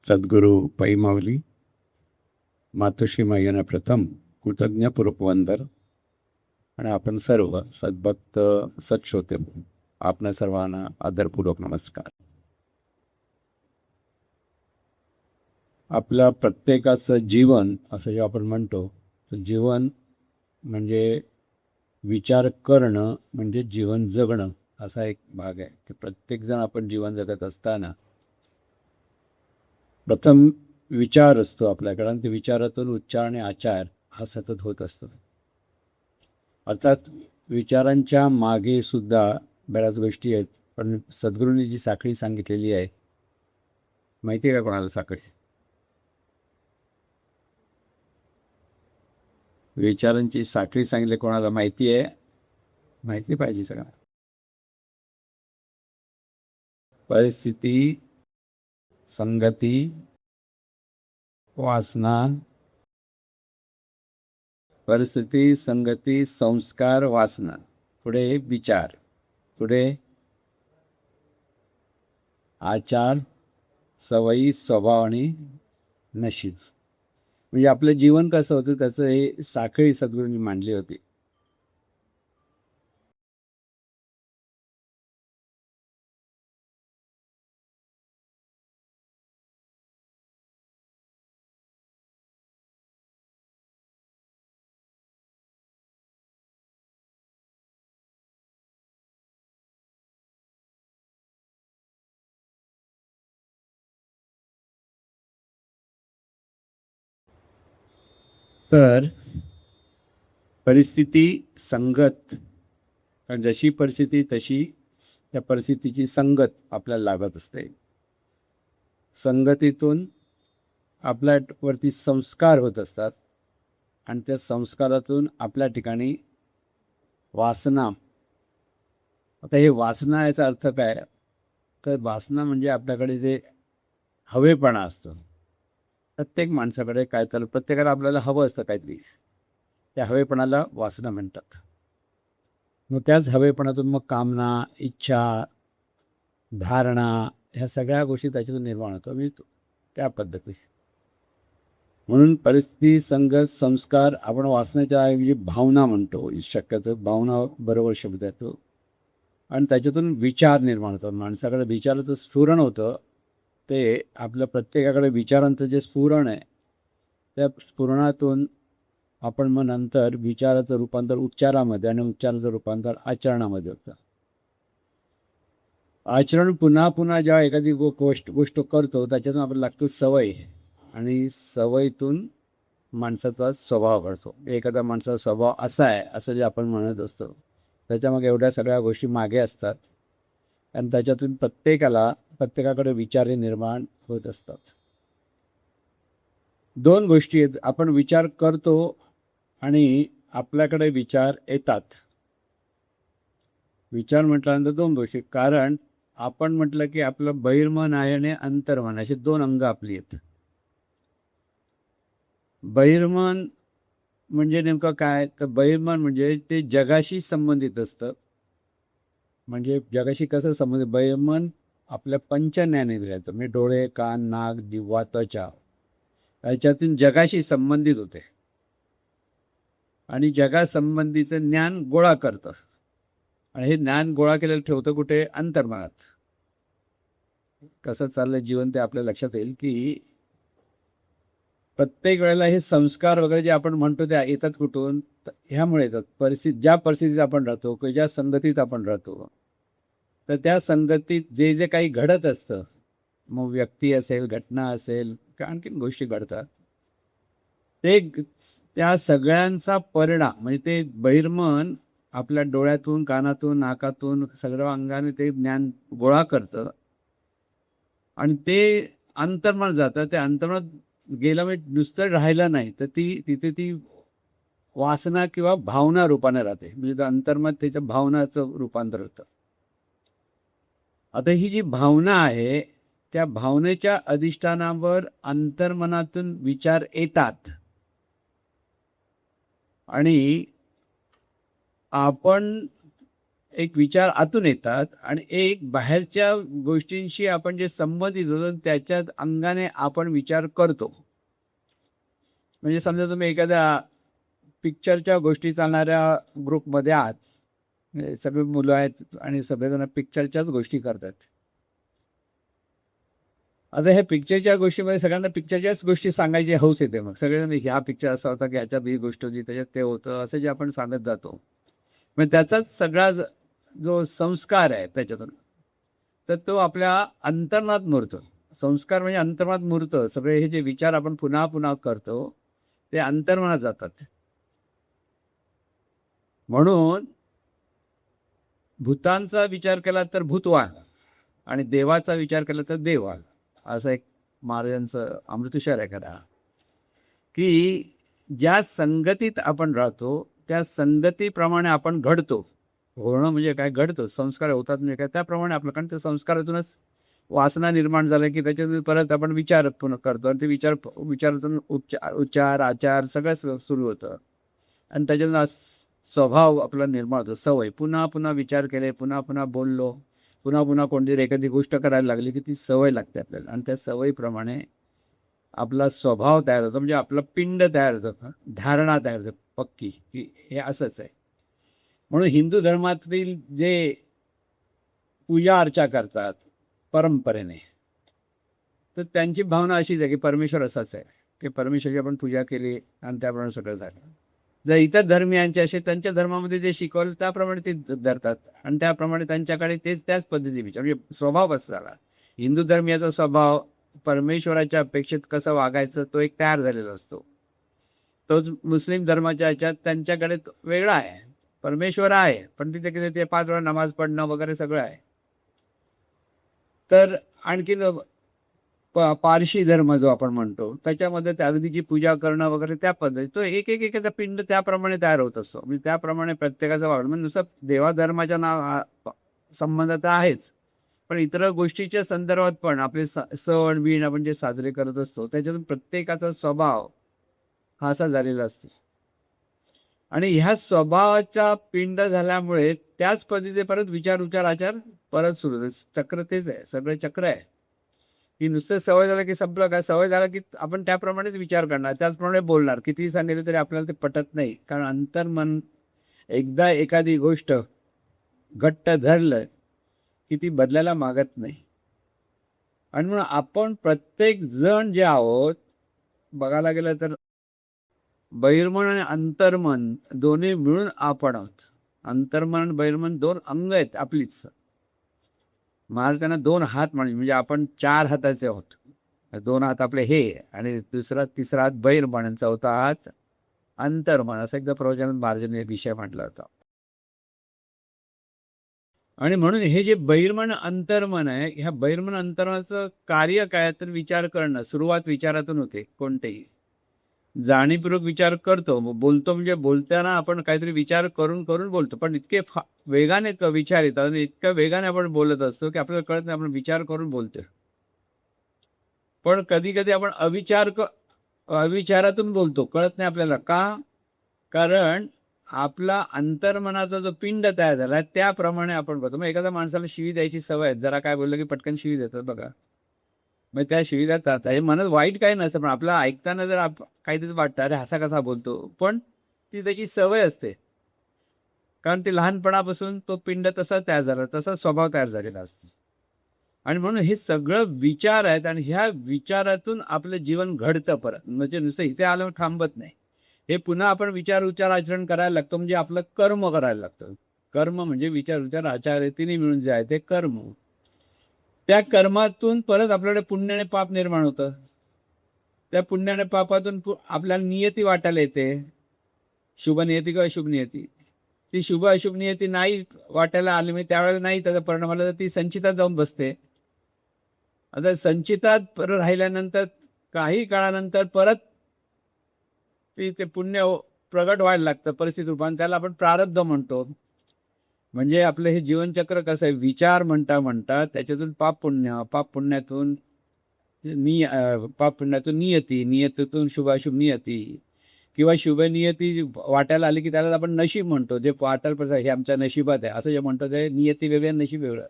सद्गुरू पैमावली मातोश्री मैयाना प्रथम कृतज्ञपूर्वक वंदन. आणि आपण सर्व सद्भक्त सत्श्रोते आपणा सर्वांना आदरपूर्वक नमस्कार. आपल्या प्रत्येकाचं जीवन असं जे आपण म्हणतो, तर जीवन म्हणजे विचार करणं म्हणजे जीवन जगणं असा एक भाग आहे की प्रत्येकजण आपण जीवन जगत असताना प्रथम विचार असतो आपल्याकडे, आणि ते विचारातून उच्चार आणि आचार हा सतत होत असतो. अर्थात विचारांच्या मागे सुद्धा बऱ्याच गोष्टी आहेत, पण सद्गुरूंनी जी साखळी सांगितलेली आहे, माहिती आहे का कोणाला साखळी? विचारांची साखळी सांगितली कोणाला माहिती आहे? माहिती पाहिजे सगळं. परिस्थिती, संगती, वासना, परिस्थिती, संगती, संस्कार, वासना, पुढे विचार, पुढे आचार, सवयी, स्वभाव आणि नशीब. म्हणजे आपलं जीवन कसं होतं त्याचं हे साखळी सद्गुरूंनी मांडली होती. तर परिस्थिती, संगत, कारण जशी परिस्थिती तशी त्या परिस्थितीची संगत आपल्याला लागत असते. संगतीतून आपल्यावरती संस्कार होत असतात, आणि त्या संस्कारातून आपल्या ठिकाणी वासना. आता हे वासना याचा अर्थ काय? तर वासना म्हणजे आपल्याकडे जे हवेपणा असतो. प्रत्येक माणसाकडे काय, तर प्रत्येकाला आपल्याला हवं असतं काहीतरी, त्या हवेपणाला वासना म्हणतात. मग त्याच हवेपणातून मग कामना, इच्छा, धारणा ह्या सगळ्या गोष्टी त्याच्यातून निर्माण होतो. मी त्या पद्धती म्हणून परिस्थिती, संगत, संस्कार आपण वासनेच्या ऐवजी भावना म्हणतो. शक्यतो भावना बरोबर शब्द येतो, आणि त्याच्यातून विचार निर्माण होतात. माणसाकडे विचाराचं स्फुरण होतं. ते आपल्या प्रत्येकाकडे विचारांचं जे स्फुरण आहे, त्या स्फुरणातून आपण मग नंतर विचाराचं रूपांतर उच्चारामध्ये आणि उच्चाराचं रूपांतर आचरणामध्ये होतं. आचरण पुन्हा पुन्हा जेव्हा एखादी गोष्ट करतो त्याच्यातून आपल्याला लागतो सवय, आणि सवयीतून माणसाचा स्वभाव घडतो. एखादा माणसाचा स्वभाव असा आहे असं जे आपण म्हणत असतो, त्याच्यामागे एवढ्या सगळ्या गोष्टी मागे असतात, आणि त्याच्यातून प्रत्येकाकडे विचार हे निर्माण होत असतात. दोन गोष्टी आहेत, आपण विचार करतो आणि आपल्याकडे विचार येतात. विचार म्हटल्यानंतर दोन गोष्टी, कारण आपण म्हटलं की आपलं बहिर्मन आहे आणि अंतर्मन असे दोन अंग आपली आहेत. बहिर्मन म्हणजे नेमकं काय? तर बहिर्मन म्हणजे ते जगाशी संबंधित असतं. म्हणजे जगाशी कसं संबंधित? बहिर्मन आपल्या पंचज्ञानेंद्रियाचं म्हणजे डोळे, कान, नाक, जिव्हा, त्वचा याच्यातून जगाशी संबंधित होते, आणि जगासंबंधीचं ज्ञान गोळा करतं, आणि हे ज्ञान गोळा केलेलं ठेवतं कुठे? अंतर्मनात. कसं चाललंय जीवन ते आपल्या लक्षात येईल की प्रत्येक वेळेला हे संस्कार वगैरे जे आपण म्हणतो ते येतात कुठून? ह्यामुळे येतात. ज्या परिस्थितीत आपण राहतो किंवा ज्या संगतीत आपण राहतो, तर त्या संगतीत जे जे काही घडत असतं, मग व्यक्ती असेल, घटना असेल, किंवा आणखीन गोष्टी घडतात, ते त्या सगळ्यांचा परिणाम म्हणजे ते बहिर्मन आपल्या डोळ्यातून, कानातून, नाकातून सगळ्या अंगाने ते ज्ञान गोळा करतं, आणि ते अंतर्मनात जातं. ते अंतर्मनात गेलं म्हणजे नुसतं राहिलं नाही, तर तिथे ती वासना किंवा भावना रूपाने राहते. म्हणजे अंतर्मनात त्याच्या भावनाचं रूपांतर होतं. आता ही जी भावना आहे, त्या भावनेच्या अधिष्ठानावर अंतर्मनातून विचार येतात, आणि आपण एक विचार आतून येतात आणि एक बाहेरच्या गोष्टींशी आपण जे संबंधित होतो त्याच्यात अंगाने आपण विचार करतो. म्हणजे समजा तुम्ही एखाद्या पिक्चरच्या गोष्टी चालणाऱ्या ग्रुपमध्ये आहात. म्हणजे सगळी मुलं आहेत आणि सगळेजण पिक्चरच्याच गोष्टी करतात. आता ह्या पिक्चरच्या गोष्टीमध्ये सगळ्यांना पिक्चरच्याच गोष्टी सांगायची हौस येते. मग सगळेजण हा पिक्चर असा होता की ह्याच्यात ही गोष्ट होती, त्याच्यात ते होतं, असं जे आपण सांगत जातो. मग त्याचाच सगळा जो संस्कार आहे त्याच्यातून, तर तो आपल्या अंतर्मनात मुरतो. संस्कार म्हणजे अंतर्मनात मुरतं. सगळे हे जे विचार आपण पुन्हा पुन्हा करतो, ते अंतर्मनात जातात. म्हणून भूतांचा विचार केला तर भूतवान आणि देवाचा विचार केला तर देवाल, असं एक महाराजांचं अमृतविचार आहे खरा. की ज्या संगतीत आपण राहतो, त्या संगतीप्रमाणे आपण घडतो. होणं म्हणजे काय, घडतो. संस्कार होतात म्हणजे काय, त्याप्रमाणे आपलं, कारण त्या संस्कारातूनच वासना निर्माण झाल्या की त्याच्यातून परत आपण विचार पुन्हा करतो आणि ते विचारातून उच्चार, आचार सगळं सुरू होतं आणि त्याच्यातून स्वभाव आपला निर्माण होतो. सवय, पुन्हा पुन्हा विचार केले, पुन्हा पुन्हा बोललो, पुन्हा पुन्हा कोणतीतरी एखादी गोष्ट करायला लागली की ती सवय लागते आपल्याला आणि त्या सवयीप्रमाणे आपला स्वभाव तयार होतो. म्हणजे आपलं पिंड तयार होतं, धारणा तयार होते पक्की, की हे असंच आहे. म्हणून हिंदू धर्मातील जे पूजा अर्चा करतात परंपरेने, तर त्यांची भावना अशीच आहे की परमेश्वर असाच आहे, की परमेश्वराची आपण पूजा केली आणि त्याप्रमाणे सगळं झालं. जर इतर धर्मियांचे असे त्यांच्या धर्मामध्ये जे शिकवलं त्याप्रमाणे ते धरतात आणि त्याप्रमाणे त्यांच्याकडे त्याच पद्धतीचे विचार, म्हणजे स्वभाव कसा झाला. हिंदू धर्मियाचा स्वभाव परमेश्वराच्या अपेक्षित कसं वागायचं तो एक तयार झालेला असतो. तोच मुस्लिम धर्माच्या ह्याच्यात त्यांच्याकडे वेगळा आहे. परमेश्वर आहे, पण तिथे ते 5 वेळा नमाज पडणं वगैरे सगळं आहे. तर आणखीन पारशी धर्म जो आपण म्हणतो त्याच्यामध्ये त्या अगदीची पूजा करणं वगैरे त्या पद्धती, तो एकाचा पिंड त्याप्रमाणे तयार होत असतो. म्हणजे त्याप्रमाणे प्रत्येकाचं वागणं, म्हणजे नुसतं देवाधर्माच्या संबंध तर आहेच, पण इतर गोष्टीच्या संदर्भात पण आपले सण बिण आपण जे साजरे करत असतो त्याच्यातून प्रत्येकाचा स्वभाव हा असा झालेला असतो आणि ह्या स्वभावाच्या पिंड झाल्यामुळे त्याच पद्धतीचे परत विचार आचार परत सुरू होते. चक्र तेच आहे, सगळं चक्र आहे. की नुसतं सवय झालं की संपलं काय, सवय झालं की आपण त्याप्रमाणेच विचार करणार, त्याचप्रमाणे बोलणार. कितीही सांगितलं तरी आपल्याला ते पटत नाही, कारण अंतर्मन एकदा एखादी गोष्ट घट्ट धरलं की ती बदलायला मागत नाही. आणि म्हणून आपण प्रत्येक जण जे आहोत, बघायला गेलं तर बहिर्मन आणि अंतर्मन दोन्ही मिळून आपण आहोत. अंतर्मन आणि बहिर्मन 2 अंग आहेत आपलीच. महाराज त्यांना 2 हात म्हणजे आपण 4 हाताचे आहोत. 2 हात आपले हे आणि तिसरा हात बहिर्मन आणि चौथा हात अंतर्मन, असं एकदा प्रवचनात महाराजांनी विषय म्हटला होता. आणि म्हणून हे जे बहिर्मन अंतर्मन आहे, ह्या बहिर्मन अंतर्मनाचं कार्य काय, तर विचार करणं. सुरुवात विचारातून होते. कोणतेही जाणीवपूर्वक विचार करतो, बोलतो, म्हणजे बोलताना आपण काहीतरी विचार करून करून बोलतो, पण इतके वेगाने विचार येतात आणि इतक्या वेगाने आपण बोलत असतो की आपल्याला कळत नाही आपण विचार करून बोलतोय. पण कधी कधी आपण अविचारातून बोलतो, कळत नाही आपल्याला का, कारण आपला अंतर्मनाचा जो पिंड तयार झाला त्याप्रमाणे आपण बोलतो. मग एखाद्या माणसाला शिवी द्यायची सवय आहे, जरा काय बोललं की पटकन शिवी देतात बघा. मग त्या शिवी देतात, हे मनात वाईट काही नसतं, पण आपल्याला ऐकताना जर काहीतरी वाटतं, अरे असा कसा बोलतो, पण ती त्याची सवय असते, कारण ते लहानपणापासून तो पिंड तसा तयार झाला, तसा स्वभाव तयार झालेला असतो. आणि म्हणून हे सगळं विचार आहेत आणि ह्या विचारातून आपलं जीवन घडतं परत. म्हणजे नुसतं इथे आल्यावर थांबत नाही, हे पुन्हा आपण विचार आचरण करायला लागतो, म्हणजे आपलं कर्म करायला लागतं. कर्म म्हणजे विचार आचार तिन्ही मिळून जे आहे ते कर्म. त्या कर्मातून परत आपल्याकडे पुण्य आणि पाप निर्माण होतं. त्या पुण्य आणि पापातून आपल्याला नियती वाटायला येते, शुभ नियती किंवा अशुभ नियती. ती शुभ अशुभ नियती नाही वाटायला आली, म्हणजे त्यावेळेला नाही त्याचा परिणाम आला, तर ती संचितात जाऊन बसते. आता संचितात राहिल्यानंतर काही काळानंतर परत ते पुण्य प्रगट व्हायला लागतं परिस्थिती रूपाने, त्याला आपण प्रारब्ध म्हणतो. म्हणजे आपलं हे जीवनचक्र कसं आहे, विचार म्हणता त्याच्यातून पाप पुण्यातून पाप पुण्यातून नियती, नियतीतून शुभाशुभ नियती, किंवा शुभ नियती वाट्याला आली की त्याला आपण नशीब म्हणतो. जे वाटायला पडतं हे आमच्या नशिबात आहे असं जे म्हणतो ते नियती वेगळी आणि नशीब वेगळं.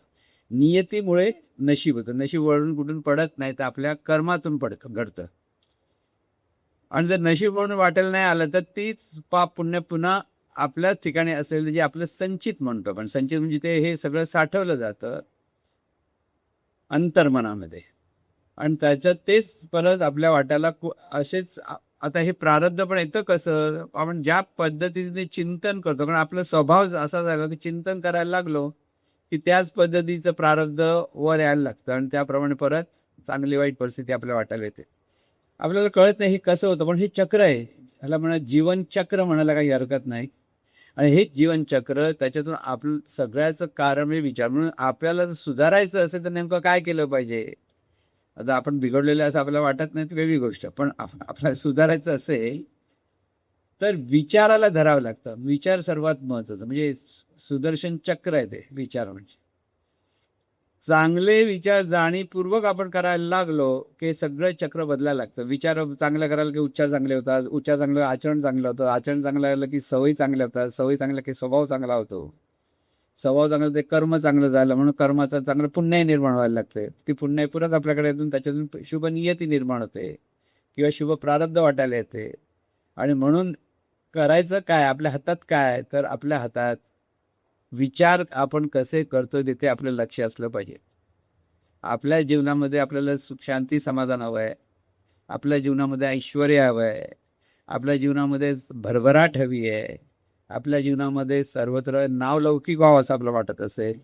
नियतीमुळे नशीब होतं. नशीब वरून कुठून पडत नाही तर आपल्या कर्मातून घडतं. आणि जर नशीब म्हणून वाटेल नाही आलं तर तीच पाप पुण्य पुन्हा आपल्याच ठिकाणी असलेलं जे आपलं संचित म्हणतो आपण. संचित म्हणजे ते हे सगळं साठवलं जातं अंतर्मनामध्ये आणि त्याच्यात तेच परत आपल्या वाट्याला असेच आता हे प्रारब्ध पण येतं कसं, आपण ज्या पद्धतीने चिंतन करतो, कारण आपला स्वभाव असा झाला की चिंतन करायला लागलो की त्याच पद्धतीचं प्रारब्ध वर यायला लागतं आणि त्याप्रमाणे परत चांगली वाईट परिस्थिती आपल्या वाट्याला येते. आपल्याला कळत नाही हे कसं होतं, पण हे चक्र आहे. ह्याला म्हणा जीवनचक्र म्हणायला काही हरकत नाही. आणि हेच जीवनचक्र त्याच्यातून आपलं सगळ्याचं कारण म्हणजे विचार म्हणून आपल्याला जर सुधारायचं असेल तर नेमकं काय केलं पाहिजे. आता आपण बिघडलेलं असं आपल्याला वाटत नाही ती वेगळी गोष्ट, पण आपल्याला सुधारायचं असेल तर विचाराला धरावं लागतं. विचार सर्वात महत्त्वाचं म्हणजे सुदर्शन चक्र आहे ते विचार म्हणजे. चांगले विचार जाणीवपूर्वक आपण करायला लागलो की सगळं चक्र बदलायला लागतं. विचार चांगलं करायला की उच्चार चांगले होतात, उच्चार चांगलं आचरण चांगलं होतं, आचरण चांगलं झालं की सवयी चांगल्या होतात, सवयी चांगल्या की स्वभाव चांगला होतो, स्वभाव चांगला ते कर्म चांगलं झालं म्हणून कर्माचं चांगलं पुण्यही निर्माण व्हायला लागते. ती पुण्य पुन्हा आपल्याकडे येऊन त्याच्यातून शुभ नियती निर्माण होते किंवा शुभ प्रारब्ध वाटायला येते. आणि म्हणून करायचं काय, आपल्या हातात काय, तर आपल्या हातात विचार आपण कसे करतो तिथे आपलं लक्ष असलं पाहिजे. आपल्या जीवनामध्ये आपल्याला सुख शांती समाधान हवं आहे, आपल्या जीवनामध्ये ऐश्वर हवं आहे, आपल्या जीवनामध्ये भरभराट हवी आहे, आपल्या जीवनामध्ये सर्वत्र नावलौकिक व्हावं असं आपलं वाटत असेल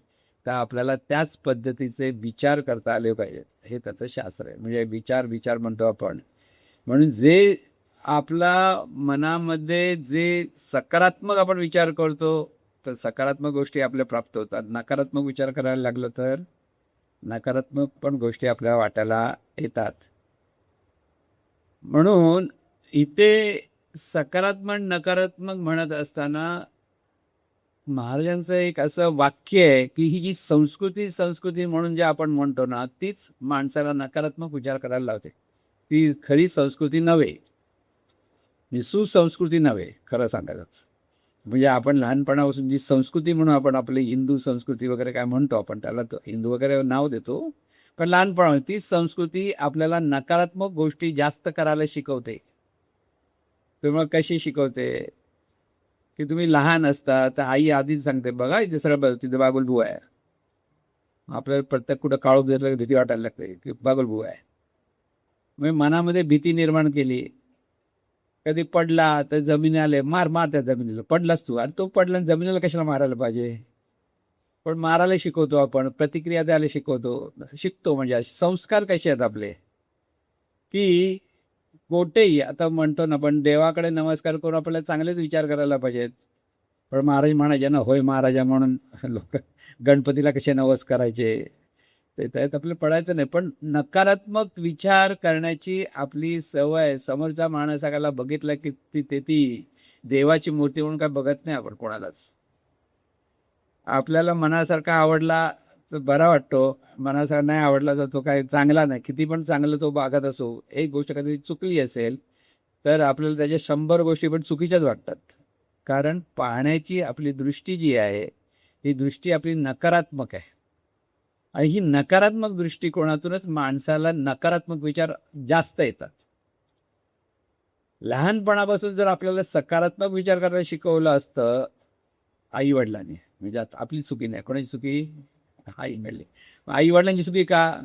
तर आपल्याला त्याच पद्धतीचे विचार करता आले पाहिजेत. हे त्याचं शास्त्र आहे. म्हणजे विचार विचार म्हणतो आपण. म्हणून जे आपला मनामध्ये जे सकारात्मक आपण विचार करतो तर सकारात्मक गोष्टी आपल्या प्राप्त होतात. नकारात्मक विचार करायला लागलो तर नकारात्मक पण गोष्टी आपल्या वाट्याला येतात. म्हणून इथे सकारात्मक नकारात्मक म्हणत असताना महाराजांचं एक असं वाक्य आहे की ही जी संस्कृती म्हणून जे आपण म्हणतो ना तीच माणसाला नकारात्मक विचार करायला लावते. ती खरी संस्कृती नव्हे, सुसंस्कृती नव्हे खरं सांगायचं म्हणजे. आपण लहानपणापासून जी संस्कृती म्हणून आपण आपली हिंदू संस्कृती वगैरे काय म्हणतो आपण त्याला तर हिंदू वगैरे नाव देतो, पण लहानपणा तीच संस्कृती आपल्याला नकारात्मक गोष्टी जास्त करायला शिकवते. तुम्हाला कशी शिकवते की तुम्ही लहान असता तर आई आधीच सांगते बघा इथे सरळ तिथे बागुलबुवा आहे. आपल्याला प्रत्येक कुठं काळोख दिसलं की भीती वाटायला लागते की बागुलबुवा आहे. म्हणजे मनामध्ये भीती निर्माण केली. कधी पडला तर जमिनी आले मार मार त्या जमिनीला, पडलास तू आणि तो पडला आणि जमिनीला कशाला मारायला पाहिजे. पण मारायला शिकवतो आपण, प्रतिक्रिया द्यायला शिकतो म्हणजे संस्कार कसे आहेत आपले की कोठेही आता म्हणतो ना पण देवाकडे नमस्कार करून आपल्याला चांगलेच विचार करायला पाहिजेत. पण महाराज म्हणायचे ना होय महाराजा म्हणून लोक गणपतीला कसे नवस करायचे ते त्यात आपल्याला पडायचं नाही. पण नकारात्मक विचार करण्याची आपली सवय समोरच्या माणसाला बघितलं की ती देवाची मूर्ती म्हणून काय बघत नाही आपण कोणालाच. आपल्याला मनासारखा आवडला तर बरा वाटतो, मनासारखा नाही आवडला तर तो काय चांगला नाही. किती पण चांगलं तो बघत असो, एक गोष्ट कधी चुकली असेल तर आपल्याला त्याच्या 100 गोष्टी पण चुकीच्याच वाटतात. कारण पाहण्याची आपली दृष्टी जी आहे ही दृष्टी आपली नकारात्मक आहे आणि ही नकारात्मक दृष्टिकोनातूनच माणसाला नकारात्मक विचार जास्त येतात. लहानपणापासून जर आपल्याला सकारात्मक विचार करायला शिकवलं असतं आई-वडिलांनी, म्हणजे आता आपली चुकी नाही, कोणाची चुकी? आई-वडील. आई-वडिलांची चुकी का?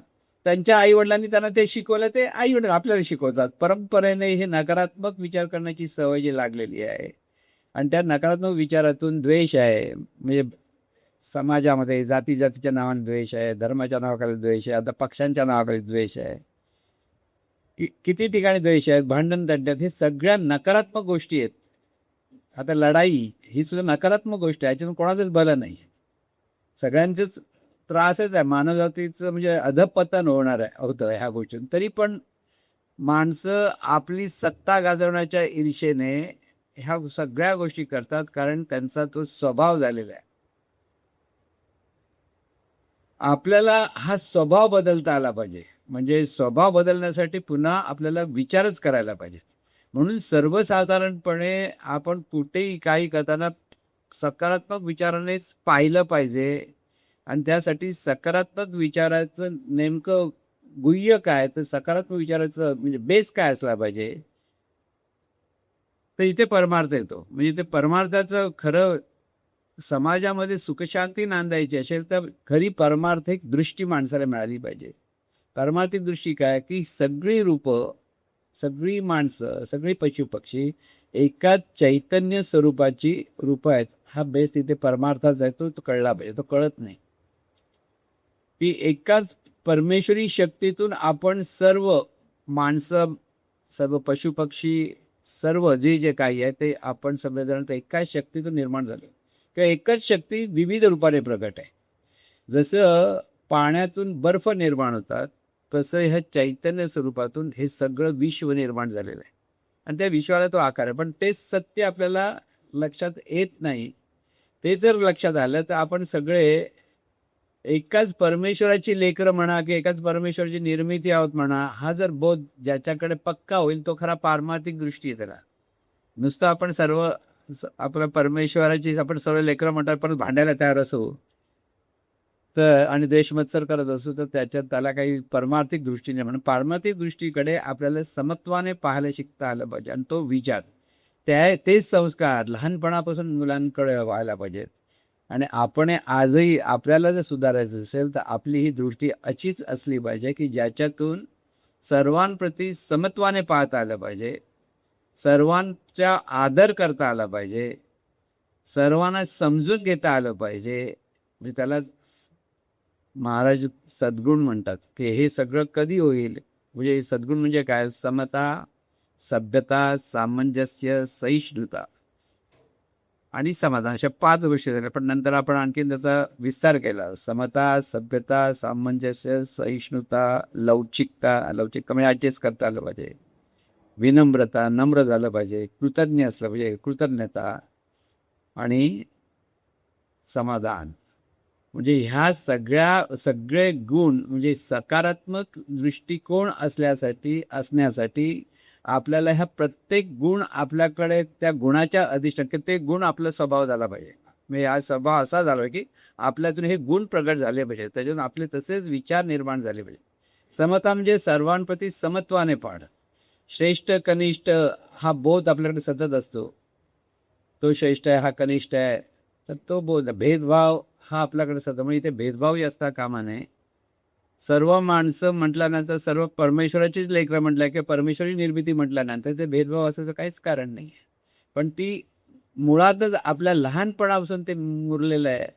त्यांच्या आई-वडिलांनी त्यांना ते शिकवलं, ते आई-वडील आपल्याला शिकवतात. परंपरेने हे नकारात्मक विचार करण्याची सवय जी लागलेली आहे आणि त्या नकारात्मक विचारातून द्वेष आहे. म्हणजे समाजामध्ये जाती-जातीच्या नावाने द्वेष आहे, धर्माच्या नावाखाली द्वेष आहे, आता पक्षांच्या नावाखाली द्वेष आहे. किती ठिकाणी द्वेष आहेत, भांडण-तंट्यात, हे सगळ्या नकारात्मक गोष्टी आहेत. आता लढाई ही सुद्धा नकारात्मक गोष्ट आहे, याच्यातून कोणाचंच भलं नाही. सगळ्यांचेच त्रासच आहे. मानवजातीचं म्हणजे अधःपतन होतं ह्या गोष्टीतून. तरी पण माणसं आपली सत्ता गाजवण्याच्या ईर्षेने ह्या सगळ्या गोष्टी करतात, कारण त्यांचा तो स्वभाव झालेला आहे. आपल्याला हा स्वभाव बदलता आला पाहिजे. म्हणजे स्वभाव बदलण्यासाठी पुन्हा आपल्याला विचारच करायला पाहिजे. म्हणून सर्वसाधारणपणे आपण कुठेही काही करताना सकारात्मक विचारानेच पाहिलं पाहिजे आणि त्यासाठी सकारात्मक विचाराचं नेमकं गुह्य काय, तर सकारात्मक विचाराचं म्हणजे बेस काय असला पाहिजे, तर इथे परमार्थ येतो. म्हणजे ते परमार्थाचं खरं समाजामध्ये सुखशांती नांदायची असेल तर खरी परमार्थिक दृष्टी माणसाला मिळाली पाहिजे. परमार्थिक दृष्टी काय, की सगळी रूपं, सगळी माणसं, सगळी पशुपक्षी एकाच चैतन्य स्वरूपाची रूपं आहेत. हा बेस तिथे परमार्थाचा आहे, तो कळला पाहिजे. तो कळत नाही की एकाच परमेश्वरी शक्तीतून आपण सर्व माणसं, सर्व पशुपक्षी, सर्व जे जे काही आहे ते आपण सगळेजण तर एकाच शक्तीतून निर्माण झालो किंवा एकच शक्ती विविध रूपाने प्रगट आहे. जसं पाण्यातून बर्फ निर्माण होतात तसं ह्या चैतन्य स्वरूपातून हे सगळं विश्व निर्माण झालेलं आहे आणि त्या विश्वाला तो आकार आहे. पण तेच सत्य आपल्याला लक्षात येत नाही. ते जर लक्षात आलं तर आपण सगळे एकाच परमेश्वराची लेकरं म्हणा की एकाच परमेश्वराची निर्मिती आहोत म्हणा, हा जर बोध ज्याच्याकडे पक्का होईल तो खरा पारमार्थिक दृष्टी आहे त्याला. नुसतं आपण सर्व आपल्या परमेश्वराची आपण सर्व लेकरं म्हणतात परत भांडायला तयार असू तर आणि देशमत्सर करत असू तर त्याच्यात त्याला काही परमार्थिक दृष्टी नाही. म्हणून पारमार्थिक दृष्टीकडे आपल्याला समत्वाने पाहायला शिकता आलं पाहिजे आणि तो विचार तेच संस्कार लहानपणापासून मुलांकडे व्हायला पाहिजेत. आणि आपण आजही आपल्याला जर सुधारायचं असेल तर आपली ही दृष्टी अशीच असली पाहिजे की ज्याच्यातून सर्वांप्रती समत्वाने पाहता आलं पाहिजे, सर्वांचा आदर करता आला पाहिजे, सर्वांना समजून घेता आलं पाहिजे. म्हणजे त्याला महाराज सद्गुण म्हणतात की हे सगळं कधी होईल. म्हणजे सद्गुण म्हणजे काय, समता, सभ्यता, सामंजस्य, सहिष्णुता आणि समाधान, अशा 5 गोष्टी झाल्या. पण नंतर आपण आणखीन त्याचा विस्तार केला. समता, सभ्यता, सामंजस्य, सहिष्णुता, लवचिकता. लवचिकता म्हणजे ॲडजस्ट करता आलं पाहिजे, विनम्रता, नम्र झालं पाहिजे, कृतज्ञ असलं पाहिजे, कृतज्ञता आणि समाधान. म्हणजे ह्या सगळे गुण म्हणजे सकारात्मक दृष्टिकोन असण्यासाठी आपल्याला ह्या प्रत्येक गुण आपल्याकडे त्या गुणाच्या अधिष्ठान की ते गुण आपला स्वभाव झाला पाहिजे. म्हणजे हा स्वभाव असा झाला की आपल्यातून हे गुण प्रगट झाले पाहिजे, त्याच्यातून आपले तसेच विचार निर्माण झाले पाहिजे. समता म्हणजे सर्वांप्रती समत्वाने पाहणं. श्रेष्ठ कनिष्ठ हा बोध आपल्याकडे सतत असतो. तो श्रेष्ठ आहे, हा कनिष्ठ आहे, तर तो बोध भेदभाव हा आपल्याकडे सतत, म्हणजे इथे भेदभावही असता कामा नये. सर्व माणसं म्हटल्यानंतर सर्व परमेश्वराचीच लेकरं म्हटलं किंवा परमेश्वरी निर्मिती म्हटल्यानंतर ते भेदभाव असायचं काहीच कारण नाही आहे. पण ती मुळातच आपल्या लहानपणापासून ते मुरलेलं आहे.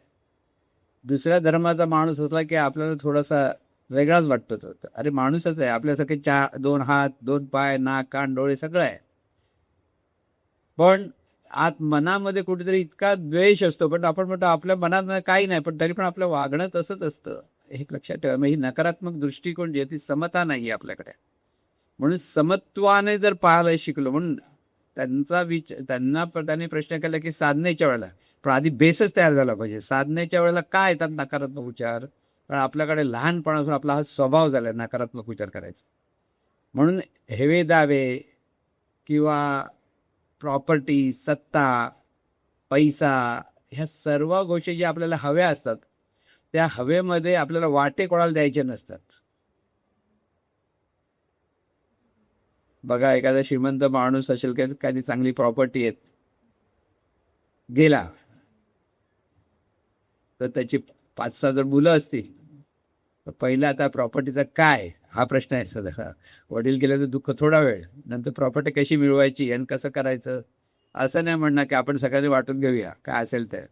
दुसऱ्या धर्माचा माणूस असला की आपल्याला थोडासा वेगळाच वाटतो तो. अरे माणूसच आहे, आपल्यासारखे 2 हात, 2 पाय, नाक, कान, डोळे सगळं आहे. पण आत मनामध्ये कुठेतरी इतका द्वेष असतो. पण आपण म्हणतो आपल्या मनात काही नाही, पण तरी पण आपलं वागणं तसंच असतं. हे लक्षात ठेवा. मग ही नकारात्मक दृष्टिकोन जी आहे ती समता नाही आहे आपल्याकडे. म्हणून समत्वाने जर पाहायला शिकलो, म्हणून त्यांनी प्रश्न केला की साधनेच्या वेळेला पण आधी बेसच तयार झाला पाहिजे. साधनेच्या वेळेला काय येतात नकारात्मक विचार, कारण आपल्याकडे लहानपणापासून आपला हा स्वभाव झाला आहे नकारात्मक विचार करायचा. म्हणून हेवे दावे किंवा प्रॉपर्टी, सत्ता, पैसा, ह्या सर्व गोष्टी ज्या आपल्याला हव्या असतात त्या हवेमध्ये आपल्याला वाटे कोणाला द्यायचे नसतात. बघा, एखादा श्रीमंत माणूस असेल की काही चांगली प्रॉपर्टी आहेत, गेला तर त्याची 5-6 जर मुलं असतील तर पहिला आता प्रॉपर्टीचा काय हा प्रश्न आहे सध्या. वडील गेले तर दुःख थोडा वेळ, नंतर प्रॉपर्टी कशी मिळवायची आणि कसं करायचं. असं नाही म्हणणं की आपण सगळ्यांनी वाटून घेऊया काय असेल ते.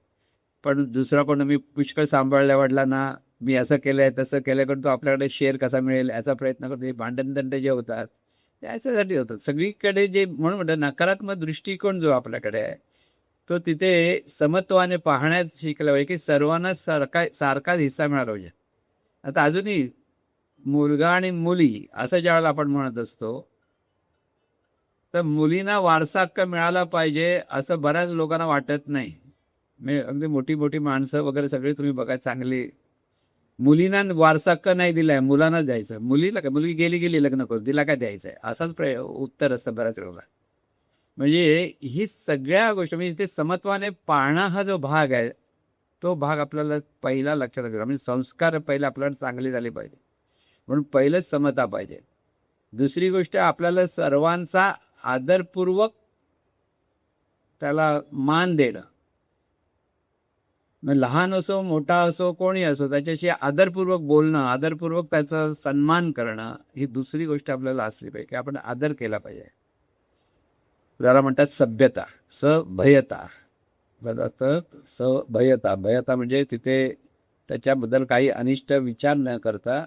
पण दुसरा कोण मी पुष्कळ सांभाळल्या वडिलांना, मी असं केलंय तसं केलंय, पण तो आपल्याकडे शेअर कसा मिळेल याचा प्रयत्न करतो. हे भांडणतंटे जे होतात ते याच्यासाठी होतात सगळीकडे. जे म्हणून म्हणतात नकारात्मक दृष्टिकोन जो आपल्याकडे आहे तो तिथे समत्वाने पाहण्यात शिकला पाहिजे की सर्वांना सारखाच हिस्सा मिळाला पाहिजे. आता अजूनही मुलगा आणि मुली असं ज्यावेळेला आपण म्हणत असतो तर मुलींना वारसा हक्क मिळाला पाहिजे असं बऱ्याच लोकांना वाटत नाही. म्हणजे अगदी मोठी मोठी माणसं वगैरे सगळे तुम्ही बघा चांगली, मुलींना वारसा हक्क नाही दिलाय, मुलांना द्यायचं. मुलीला काय, मुलगी गेली लग्न करून तिला काय द्यायचं आहे, असाच उत्तर असतं बऱ्याच वेळेला. म्हणजे ही सगळ्या गोष्टी म्हणजे इथे समत्वाने पाळणं हा जो भाग आहे तो भाग आपल्याला पहिला लक्षात घ्यावा. म्हणजे संस्कार पहिले आपल्याला चांगले झाले पाहिजे म्हणून पहिलंच समता पाहिजे. दुसरी गोष्ट आपल्याला सर्वांचा आदरपूर्वक त्याला मान देणं. मग लहान असो मोठा असो कोणी असो त्याच्याशी आदरपूर्वक बोलणं, आदरपूर्वक त्याचा सन्मान करणं ही दुसरी गोष्ट आपल्याला असली पाहिजे की आपण आदर केला पाहिजे. त्याला म्हणतात सभ्यता, सभयता. बरं तर सभयता, भयता म्हणजे तिथे त्याच्याबद्दल काही अनिष्ट विचार न करता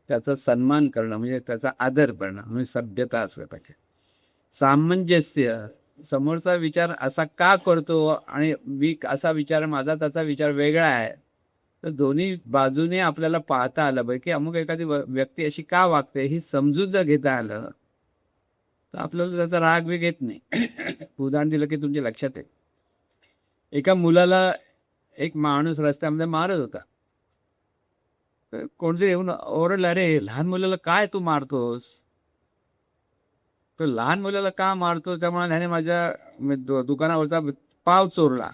त्याचा सन्मान करणं म्हणजे त्याचा आदर करणं म्हणजे सभ्यता असलं पाहिजे. सामंजस्य, समोरचा विचार असा का करतो आणि मी असा विचार माझा त्याचा विचार वेगळा आहे, तर दोन्ही बाजूने आपल्याला पाहता आलं पाहिजे की अमुक एखादी व्यक्ती अशी का वागते ही समजून जर घेता आलं तर आपल्याला त्याचा राग बी घेत नाही. उदाहरण दिलं की तुमच्या लक्षात आहे. एका मुलाला एक माणूस रस्त्यामध्ये मारत होता. तर कोणतरी येऊन ओरडलं, "अरे लहान मुलाला काय तू मारतोस?" तर लहान मुलाला का मारतो त्यामुळे त्याने माझ्या दुकानावरचा पाव चोरला.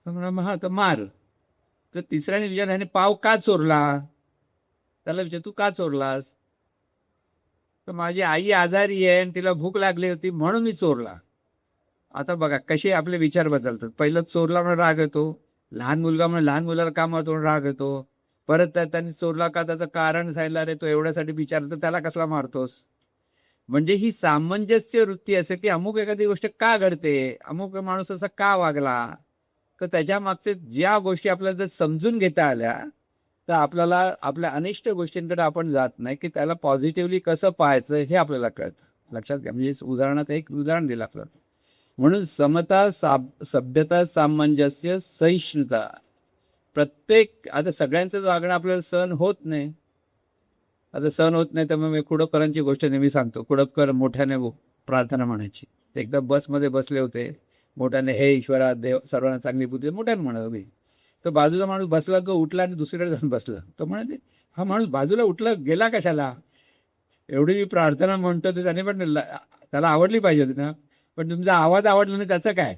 तर म्हणा मग हा तर मार. तर तिसऱ्याने विचारलं, "ह्याने पाव का चोरला?" त्याला विचार, "तू का चोरलास?" तर माझी आई आजारी आहे आणि तिला भूक लागली होती म्हणून मी चोरला. आता बघा कसे आपले विचार बदलतात. पहिलं चोरला म्हणून राग येतो. लहान मुलगा म्हणून लहान मुलाला का मारतो म्हणून राग येतो. परत त्यांनी चोरला का त्याचं कारण सांगितलं, "अरे तो एवढ्यासाठी विचारतो त्याला कसला मारतोस?" म्हणजे ही सामंजस्य वृत्ती असे की अमुक एखादी गोष्ट का घडते, अमुक माणूस असा का वागला, तर त्याच्या मागचे ज्या गोष्टी आपल्याला जर समजून घेता आल्या तर आपल्याला आपल्या अनिष्ट गोष्टींकडे आपण जात नाही की त्याला पॉझिटिव्हली कसं पाहायचं हे आपल्याला कळतं. लक्षात घ्या. म्हणजे उदाहरणात एक उदाहरण दिलं आपल्याला. म्हणून समता, सभ्यता, सामंजस्य, सहिष्णुता. प्रत्येक आता सगळ्यांचंच वागणं आपल्याला सहन होत नाही. आता सहन होत नाही तर मग मी कुडपकरांची गोष्ट नेहमी सांगतो. कुडपकर मोठ्याने प्रार्थना म्हणायची. ते एकदा बसमध्ये बसले होते. मोठ्याने, "हे ईश्वरा देव सर्वांना चांगली बुद्धी दे." मोठ्याने म्हणत होते. तर बाजूचा माणूस बसला, तो उठला आणि दुसरीकडे जाऊन बसला. तो म्हणाले, "हा माणूस बाजूला उठला गेला कशाला? एवढी मी प्रार्थना म्हणतो तर त्याने पण त्याला आवडली पाहिजे होती ना. पण तुमचा आवाज आवडला नाही त्याचं काय?"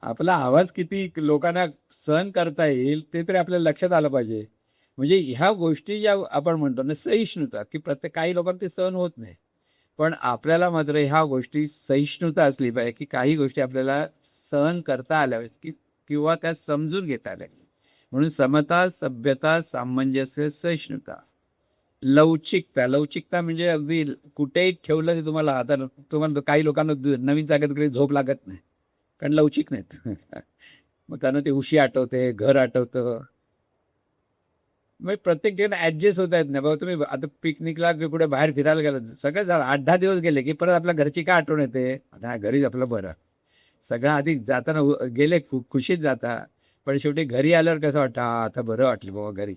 आपला आवाज किती लोकांना सहन करता येईल ते तरी आपल्याला लक्षात आलं पाहिजे. म्हणजे ह्या गोष्टी ज्या आपण म्हणतो ना सहिष्णुता, की प्रत्येक काही लोकांना ते सहन होत नाही. पण आपल्याला मात्र ह्या गोष्टी सहिष्णुता असली पाहिजे, की काही गोष्टी आपल्याला सहन करता आल्या पाहिजेत, की किंवा त्या समजून घेता आल्या. म्हणून समता, सभ्यता, सामंजस्य, सहिष्णुता. लवचिकता, लवचिकता म्हणजे अगदी कुठेही ठेवलं ते तुम्हाला आता तुम्हाला काही लोकांना नवीन जागेत वगैरे झोप लागत नाही. कारण लवचिक नाहीत. मग त्यांना ते उशी आठवते, घर आठवतं. मग प्रत्येक ठिकाणी ॲडजस्ट होता येत नाही. बाबा तुम्ही आता पिकनिकला कुठे बाहेर फिरायला गेलं, सगळं झालं 8-10 दिवस गेले, की परत आपल्या घरची काय आठवण येते? आता घरीच आपलं बरं. सगळं आधी जाताना गेले खुशीत जाता. पण शेवटी घरी आल्यावर कसं वाटतं, "हां, आता बरं वाटलं बाबा घरी."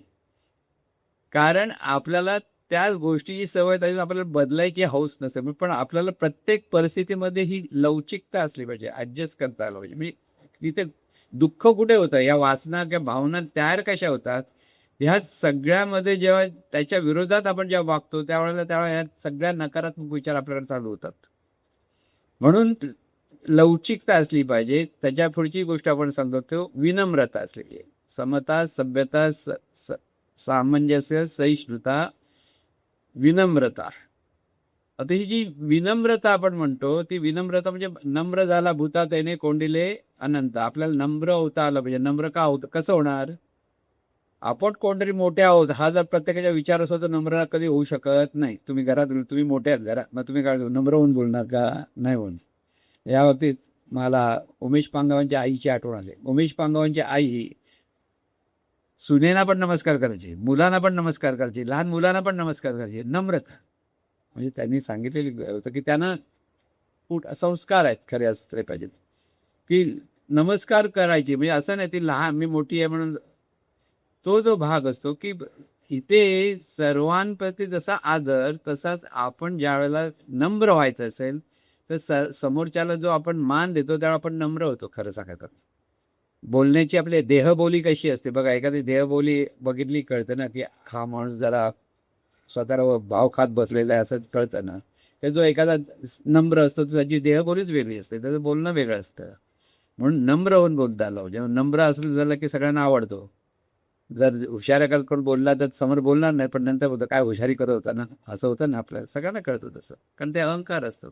कारण आपल्याला त्याच गोष्टीची सवय त्याच्यात आपल्याला बदलायची हौस नसते. पण आपल्याला प्रत्येक परिस्थितीमध्ये ही लवचिकता असली पाहिजे, ॲडजस्ट करता आलं पाहिजे. म्हणजे इथे दुःख कुठे होतं? या वासना किंवा भावना तयार कशा होतात? ह्या सगळ्यामध्ये जेव्हा त्याच्या विरोधात आपण जेव्हा वागतो त्यावेळेला ह्या सगळ्या नकारात्मक विचार आपल्याकडे चालू होतात. म्हणून लवचिकता असली पाहिजे. त्याच्या पुढची गोष्ट आपण सांगतो विनम्रता असली पाहिजे. समता, सभ्यता, सामंजस्य, सहिष्णुता, विनम्रता. आता ही जी विनम्रता आपण म्हणतो ती विनम्रता म्हणजे नम्र झाला भूता त्याने कोंडिले अनंत. आपल्याला नम्र होता आलं पाहिजे. नम्र का होतं कसं होणार? आपण कोणतरी मोठे आहोत हा जर प्रत्येकाचा विचार असतो तर नम्र कधी होऊ शकत नाही. तुम्ही घरात तुम्ही मोठे आहात घरात, मग तुम्ही काय नम्र होऊन बोलणार का? नाही होऊन. या बाबतीत मला उमेश पांगवांच्या आईची आठवण आली. उमेश पांगवांची आई सुनेना पण नमस्कार करायची, मुलांना पण नमस्कार करायची, लहान मुलांना पण नमस्कार करायची. नम्रता म्हणजे त्यांनी सांगितलेलं होतं की त्यांना संस्कार आहेत खरे असले पाहिजेत, की नमस्कार करायची. म्हणजे असं नाही ती लहान मी मोठी आहे म्हणून. तो जो भाग असतो की इथे सर्वांप्रती जसा आदर तसाच आपण ज्यावेळेला नम्र व्हायचं असेल तर समोरच्याला जो आपण मान देतो त्यावेळेला आपण नम्र होतो खरं सांगायचं. बोलण्याची आपली देहबोली कशी असते बघा. एखादी देहबोली बघितली कळतं ना की हा माणूस जरा स्वतःला भाव खात बसलेला आहे असं कळतं ना. ते जो एखादा नम्र असतो त्याची देहबोलीच वेगळी असते, त्याचं बोलणं वेगळं असतं. म्हणून नम्र होऊन बोलता आलं. जेव्हा नम्र असलं झालं की सगळ्यांना आवडतो. जर हुशाऱ्या करून बोलला तर समोर बोलणार नाही, पण नंतर बोलतो काय हुशारी करत होता ना, असं होतं ना आपल्याला सगळ्यांना कळतं तसं, कारण ते अहंकार असतं.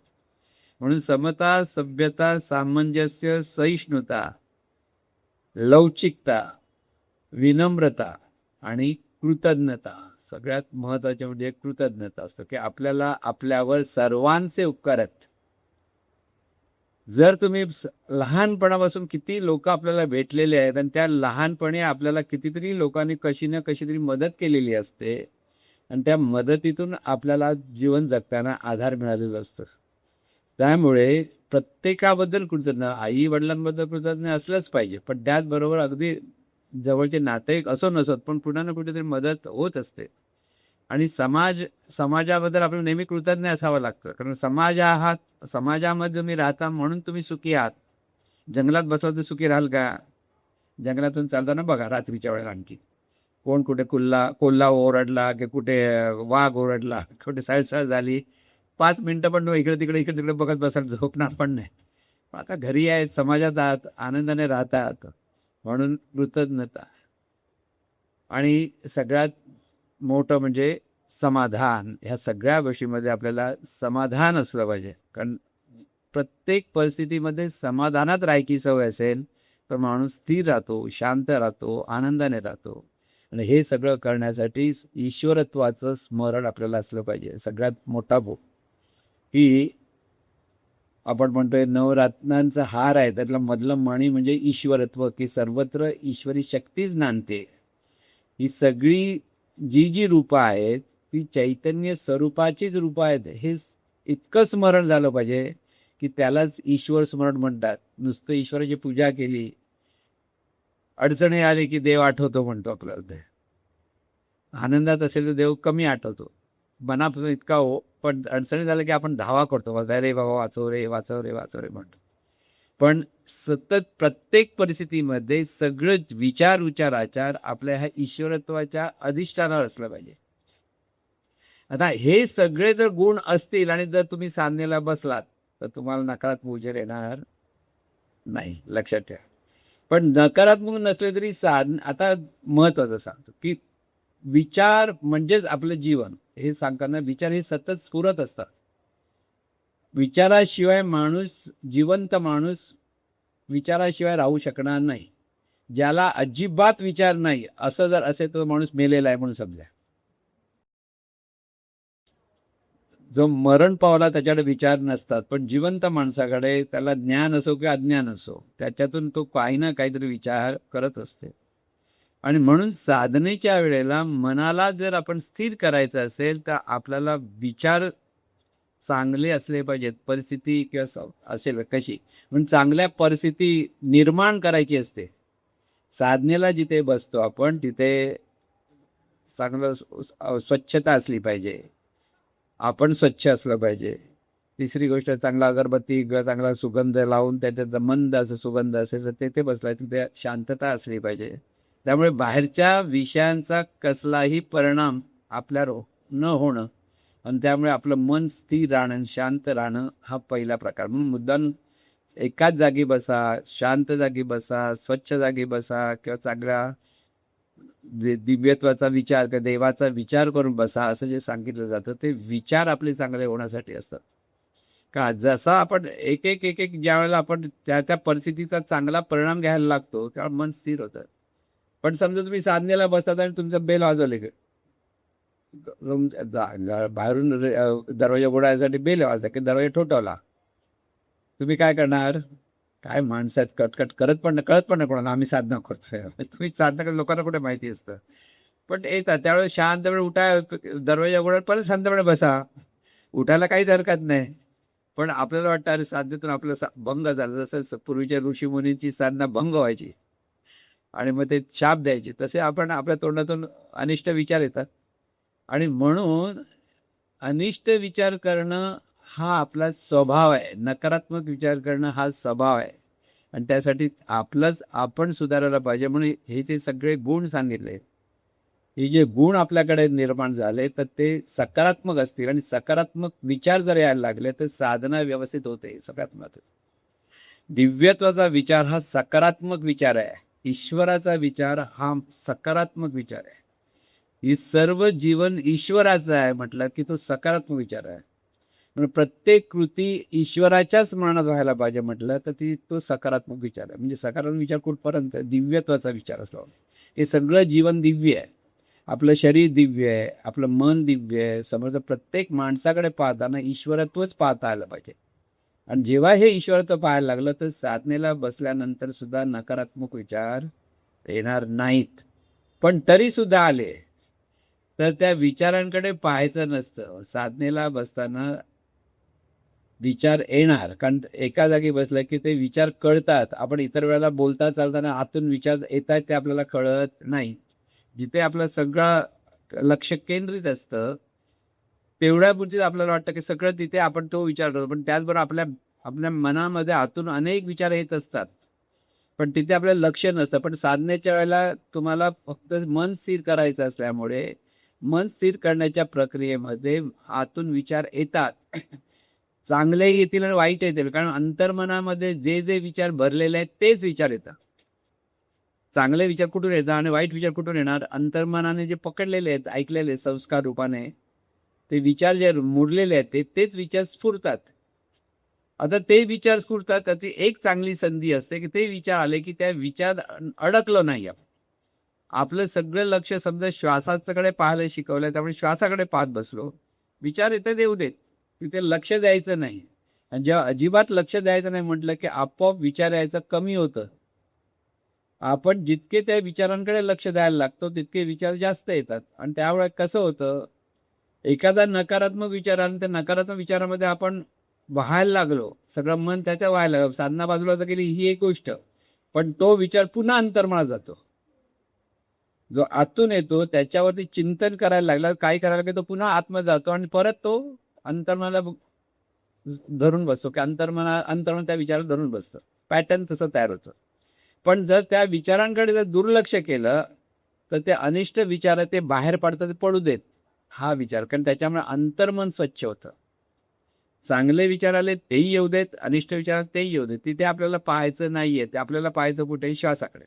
म्हणून समता, सभ्यता, सामंजस्य, सहिष्णुता, लवचिकता, विनम्रता आणि कृतज्ञता, सगळ्यात महत्त्वाचे म्हणजे कृतज्ञता असतं, की आपल्याला आपल्यावर सर्वांचे उपकार आहेत. जर तुम्ही लहानपणापासून किती लोक आपल्याला भेटलेले आहेत आणि त्या लहानपणी आपल्याला कितीतरी लोकांनी कशी ना कशी तरी मदत केलेली असते आणि त्या मदतीतून आपल्याला जीवन जगताना आधार मिळालेला असतो. त्यामुळे प्रत्येकाबद्दल कृतज्ञ, आई वडिलांबद्दल कृतज्ञ असलंच पाहिजे, पण त्याचबरोबर अगदी जवळचे नातेवाईक असो नसोत पण कुठे ना कुठेतरी मदत होत असते. आणि समाजाबद्दल आपल्याला नेहमी कृतज्ञ असावं लागतं, कारण समाजामध्ये तुम्ही राहता म्हणून तुम्ही सुखी आहात. जंगलात बसला तर सुखी राहाल का? जंगलातून चालताना बघा रात्रीच्या वेळेला आणखी कोण कुठे कोल्हा ओरडला की कुठे वाघ ओरडला, कुठे सळसळ झाली, 5 मिनिटं पण तुम्ही इकडे तिकडे बघत बसाल, झोपणार पण नाही. पण आता घरी आहेत, समाजात आहात, आनंदाने राहतात, म्हणून कृतज्ञता. आणि सगळ्यात मोठं म्हणजे समाधान. ह्या सगळ्या गोष्टीमध्ये आपल्याला समाधान असलं पाहिजे, कारण प्रत्येक परिस्थितीमध्ये समाधानात राहायची सवय असेल तर माणूस स्थिर राहतो, शांत राहतो, आनंदाने राहतो. आणि हे सगळं करण्यासाठी ईश्वरत्वाचं स्मरण आपल्याला असलं पाहिजे. सगळ्यात मोठा की आपण म्हणतोय नवरत्नांचा हार आहे, त्यातला मधलं मणी म्हणजे ईश्वरत्व, की सर्वत्र ईश्वरी शक्तीच नांदते. ही सगळी जी रूपं आहेत ती चैतन्य स्वरूपाचीच रूपं आहेत, हे इतकं स्मरण झालं पाहिजे की त्यालाच ईश्वर स्मरण म्हणतात. नुसतं ईश्वराची पूजा केली, अडचणी आली की देव आठवतो म्हणतो आपल्याला. ते आनंदात असेल तर देव कमी आठवतो, मनापासून इतका हो, पण अडचणी झाल्या की आपण धावा करतो, अरे बाबा वाचव रे वाचव रे वाचव रे म्हणतो. पण सतत प्रत्येक परिस्थितीमध्ये सगळं विचार आचार आपल्या ह्या ईश्वरत्वाच्या अधिष्ठानावर असलं पाहिजे. आता हे सगळे जर गुण असतील आणि जर तुम्ही साधनेला बसलात तर तुम्हाला नकारात्मक ऊर्जा येणार नाही, लक्षात ठेवा. पण नकारात्मक नसले तरी आता महत्त्वाचं सांगतो की विचार म्हणजेच आपलं जीवन, हे सांगताना विचार हे सतत स्फुरत असतात. विचाराशिवाय जिवंत माणूस विचाराशिवाय राहू शकणार नाही. ज्याला अजिबात विचार नाही असं जर असेल तर माणूस मेलेला आहे म्हणून समजा. जो मरण पावला त्याच्याकडे विचार नसतात, पण जिवंत माणसाकडे त्याला ज्ञान असो किंवा अज्ञान असो त्याच्यातून तो काही ना काहीतरी विचार करत असते. आणि म्हणून साधनेच्या वेळेला मनाला जर आपण स्थिर करायचं असेल तर आपल्याला विचार चांगले असले पाहिजेत. परिस्थिती किंवा असेल कशी, म्हणून चांगल्या परिस्थिती निर्माण करायची असते. साधनेला जिथे बसतो आपण तिथे चांगलं स्वच्छता असली पाहिजे, आपण स्वच्छ असलं पाहिजे. तिसरी गोष्ट चांगला अगरबत्ती चांगला सुगंध लावून त्याच्यात मंद असं सुगंध असेल तर तेथे बसला तिथे शांतता असली पाहिजे. त्यामुळे बाहेरच्या विषयांचा कसलाही परिणाम आपल्यावर न होणं आणि त्यामुळे आपलं मन स्थिर राहणं, शांत राहणं हा पहिला प्रकार. म्हणून मुद्दाम एकाच जागी बसा, शांत जागी बसा, स्वच्छ जागी बसा किंवा चांगल्या दिव्यत्वाचा विचार किंवा देवाचा विचार करून बसा असं जे सांगितलं जातं ते विचार आपले चांगले होण्यासाठी असतात. का जसा आपण एक ज्या वेळेला आपण त्या परिस्थितीचा चांगला परिणाम घ्यायला लागतो त्यावेळेला मन स्थिर होतं. पण समजा तुम्ही साधनेला बसतात आणि तुमचं बेल वाजवले रूम बाहेरून दरवाजा उघडायसाठी बेल वाजला की दरवाजा ठोठावला, तुम्ही काय करणार? काय माणसात कटकट कळत पण नाही कोणाला आम्ही साधना करतोय. तुम्ही साधना कर, लोकांना कुठे माहिती असतं. पण येतात त्यावेळेस शांतपणे दरवाजा उघडा परत शांतपणे बसा, उठायला काहीच हरकत नाही. पण आपल्याला वाटतं अरे साधनेतून आपलं भंग झालं, जसं पूर्वीच्या ऋषीमुनींची साधना भंग व्हायची आणि मग ते शाप द्यायचे, तसे आपण आपल्या तोंडातून अनिष्ट विचार येतात. आणि म्हणून अनिष्ट विचार करणं हा आपला स्वभाव आहे, नकारात्मक विचार करणं हा स्वभाव आहे. आणि त्यासाठी आपण सुधारायला पाहिजे. म्हणून हे जे सगळे गुण सांगितले हे जे गुण आपल्याकडे निर्माण झाले तर ते सकारात्मक असतील आणि सकारात्मक विचार जर यायला लागले तर साधना व्यवस्थित होते. सगळ्यात महत्त्वाचं दिव्यत्वाचा विचार हा सकारात्मक विचार आहे. ईश्वराचा विचार हा सकारात्मक विचार आहे. ही सर्व जीवन ईश्वराचं आहे म्हटलं की तो सकारात्मक विचार आहे. म्हणून प्रत्येक कृती ईश्वराच्याच स्मरणात व्हायला पाहिजे म्हटलं तर तो सकारात्मक विचार आहे. म्हणजे सकारात्मक विचार कुठपर्यंत दिव्यत्वाचा विचार असला. हे सगळं जीवन दिव्य आहे. आपलं शरीर दिव्य आहे, आपलं मन दिव्य आहे. समजा प्रत्येक माणसाकडे पाहताना ईश्वरत्वच पाहता आलं पाहिजे. आणि जेव्हा हे ईश्वरत्व पाहायला लागलं तर साधनेला बसल्यानंतर सुद्धा नकारात्मक विचार येणार नाहीत. पण तरीसुद्धा आले तर त्या विचारांकडे पाहायचं नसतं. साधनेला बसताना विचार येणार, कारण एका जागी बसलं की ते विचार कळतात. आपण इतर वेळेला बोलता चालताना आतून विचार येत आहेत ते आपल्याला कळत नाही. जिथे आपलं सगळं लक्ष केंद्रित असतं तेवढ्यापुरतीच आपल्याला वाटतं की सगळं तिथे आपण तो विचार करतो. पण त्याचबरोबर आपल्या आपल्या मनामध्ये आतून अनेक विचार येत असतात. पण तिथे आपल्याला लक्ष नसतं. पण साधनेच्या वेळेला तुम्हाला फक्त मन स्थिर करायचं असल्यामुळे मन स्थिर करण्याच्या प्रक्रियेमध्ये आतून विचार येतात. चांगले येतील आणि वाईट येतील, कारण अंतर्मनामध्ये जे जे विचार भरलेले आहेत तेच विचार येतात. चांगले विचार कुठून येतात आणि वाईट विचार कुठून येणार? अंतर्मनाने जे पकडलेले आहेत, ऐकलेले संस्कार रूपाने ते विचार जे मुरलेले आहेत तेच विचार स्फुरतात. आता ते विचार स्फुरतात त्याची एक चांगली संधी असते की ते विचार आले की त्या विचार अडकलं नाही. आपलं सगळं लक्ष समजा श्वासाकडे पाहायला शिकवलं, त्यामुळे श्वासाकडे पाहत बसलो. विचार येते येऊ देत, तिथे लक्ष द्यायचं नाही. आणि जेव्हा अजिबात लक्ष द्यायचं नाही म्हटलं की आपोआप विचार यायचं कमी होतं. आपण जितके त्या विचारांकडे लक्ष द्यायला लागतो तितके विचार जास्त येतात. आणि त्यामुळे कसं होतं, एखादा नकारात्मक विचार आणि त्या नकारात्मक विचारामध्ये आपण व्हायला लागलो, सगळं मन त्याच्या व्हायला लागलं, साधना बाजूला गेली ही एक गोष्ट, पण तो विचार पुन्हा अंतर्मनात जातो. जो आतून येतो त्याच्यावरती चिंतन करायला लागला, काय करायला लागलं, तो पुन्हा आतमध्ये जातो आणि परत तो अंतर्मनाला धरून बसतो की अंतर्मन त्या विचाराला धरून बसतं. पॅटर्न तसं तयार होतं. पण जर त्या विचारांकडे जर दुर्लक्ष केलं तर ते अनिष्ट विचार ते बाहेर पडतात, ते पडू देत हा विचार, कारण त्याच्यामुळे अंतर्मन स्वच्छ होतं. चांगले विचार आले तेही येऊ देत, अनिष्ट विचार तेही येऊ देत. तिथे आपल्याला पाहायचं नाहीये. ते आपल्याला पाहायचं कुठे? श्वासाकडे.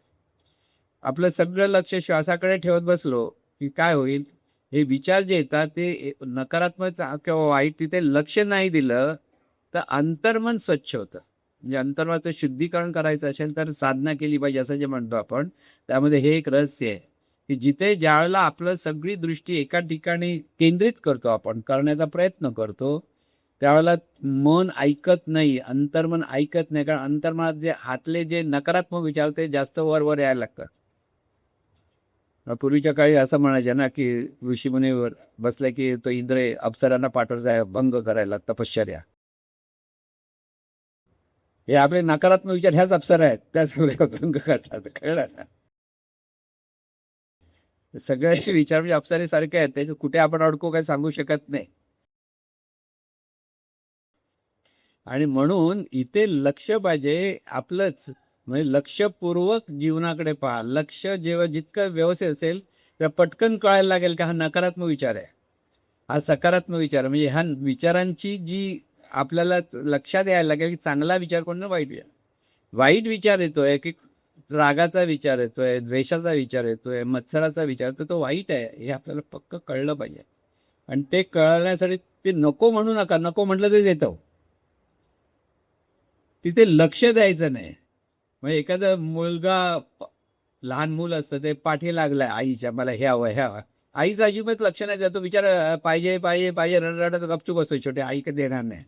आपलं सगळं लक्ष श्वासाकडे ठेवत बसलो की काय होईल, हे विचार जे येतात ते नकारात्मक किंवा वाईट तिथे लक्ष नाही दिलं तर अंतर्मन स्वच्छ होतं. म्हणजे अंतर्मनाचं शुद्धीकरण करायचं असेल तर साधना केली पाहिजे असं जे म्हणतो आपण. त्यामध्ये हे एक रहस्य आहे की जिथे ज्यावेळेला आपलं सगळी दृष्टी एका ठिकाणी केंद्रित करतो, आपण करण्याचा प्रयत्न करतो, त्यावेळेला मन ऐकत नाही, अंतर्मन ऐकत नाही. कारण अंतर्मनात जे आतले जे नकारात्मक विचार ते जास्त वर यायला लागतात. पूर्वीच्या काळी असं म्हणायचे ना की ऋषीमुनीवर बसले की तो इंद्र अप्सरांना पाठवत भंग करायला तपश्चर्या. हे आपले नकारात्मक विचार ह्याच अप्सरा आहेत, त्याच भंग करतात. कळलं ना? सगळ्यांचे विचार म्हणजे अप्सरेसारखे आहेत, त्याचे कुठे आपण अडकू काय सांगू शकत नाही. आणि म्हणून इथे लक्ष पाहिजे आपलंच, म्हणजे लक्षपूर्वक जीवनाकडे पहा. लक्ष जेव्हा जितकं व्यवस्थित असेल तेव्हा पटकन कळायला लागेल की हा नकारात्मक विचार आहे, हा सकारात्मक विचार. म्हणजे ह्या विचारांची जी आपल्याला लक्षात यायला लागेल की चांगला विचार कोणता, वाईट विचार. वाईट विचार येतोय की रागाचा विचार येतोय, द्वेषाचा विचार येतोय, मत्सराचा विचार, तर तो वाईट आहे हे आपल्याला पक्क कळलं पाहिजे. आणि ते कळण्यासाठी ते नको म्हणू नका, नको म्हटलं तरी येतं. तिथे लक्ष द्यायचं नाही. म्हणजे एखादा मुलगा लहान मूल असतं ते पाठी लागलाय आईच्या, मला हे हवं हे हवं, आईचं अजिबात लक्ष नाही द्या, तो विचार पाहिजे पाहिजे पाहिजे रडत गपचूप बसतो. छोटे आई कधी देणार नाही,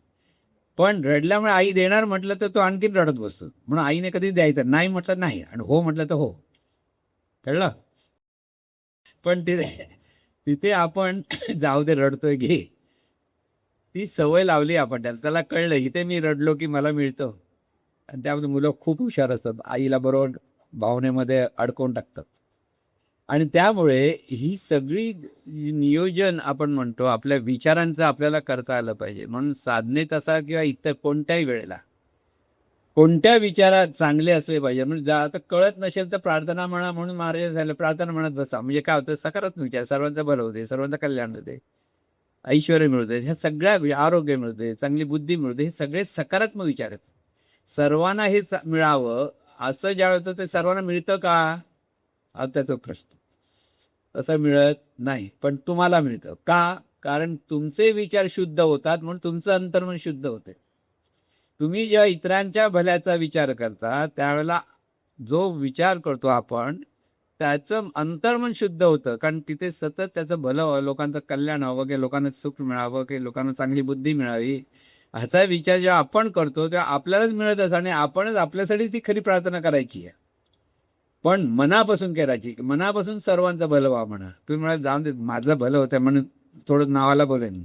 पण रडल्यामुळे आई देणार म्हटलं तर तो आणखीन रडत बसतो. म्हणून आईने कधी द्यायचं नाही म्हटलं नाही आणि हो म्हटलं तर हो. कळलं? पण तिथे आपण जाऊ दे रडतोय घे, ती सवय लावली आपण त्याला कळलं इथे मी रडलो की मला मिळतं. आणि त्यामध्ये मुलं खूप हुशार असतात, आईला बरोबर भावनेमध्ये अडकवून टाकतात. आणि त्यामुळे ही सगळी नियोजन आपण म्हणतो आपल्या विचारांचं आपल्याला करता आलं पाहिजे. म्हणून साधनेत असा किंवा इतर कोणत्याही वेळेला कोणत्या विचारात चांगले असले पाहिजे. म्हणजे आता कळत नसेल तर प्रार्थना म्हणा म्हणून महाराज झालं प्रार्थना म्हणत बसा. म्हणजे काय होतं, सकारात्मक विचार, सर्वांचं भलं होते, सर्वांचं कल्याण होते, ऐश्वर्य मिळते, ह्या सगळ्या आरोग्य मिळते, चांगली बुद्धी मिळते, हे सगळे सकारात्मक विचार आहेत. सर्वांना हे मिळावं असं ज्या होतं ते सर्वांना मिळतं का, हा त्याचा प्रश्न. तसं मिळत नाही, पण तुम्हाला मिळतं का? कारण तुमचे विचार शुद्ध होतात म्हणून तुमचं अंतर्मन शुद्ध होते. तुम्ही जेव्हा इतरांच्या भल्याचा विचार करता त्यावेळेला जो विचार करतो आपण त्याचं अंतर्मन शुद्ध होतं, कारण तिथे सतत त्याचं भलं व्हावं, लोकांचं कल्याण व्हावं, की लोकांना सुख मिळावं, की लोकांना चांगली बुद्धी मिळावी, ह्याचा विचार जेव्हा आपण करतो तेव्हा आपल्यालाच मिळत असं, आणि आपणच आपल्यासाठी ती खरी प्रार्थना करायची आहे. पण मनापासून करायची, मनापासून सर्वांचं भलं व्हा म्हणा. तुम्ही म्हणाल जाऊन दे माझं भलं होतं म्हणून थोडं नावाला बोलेन,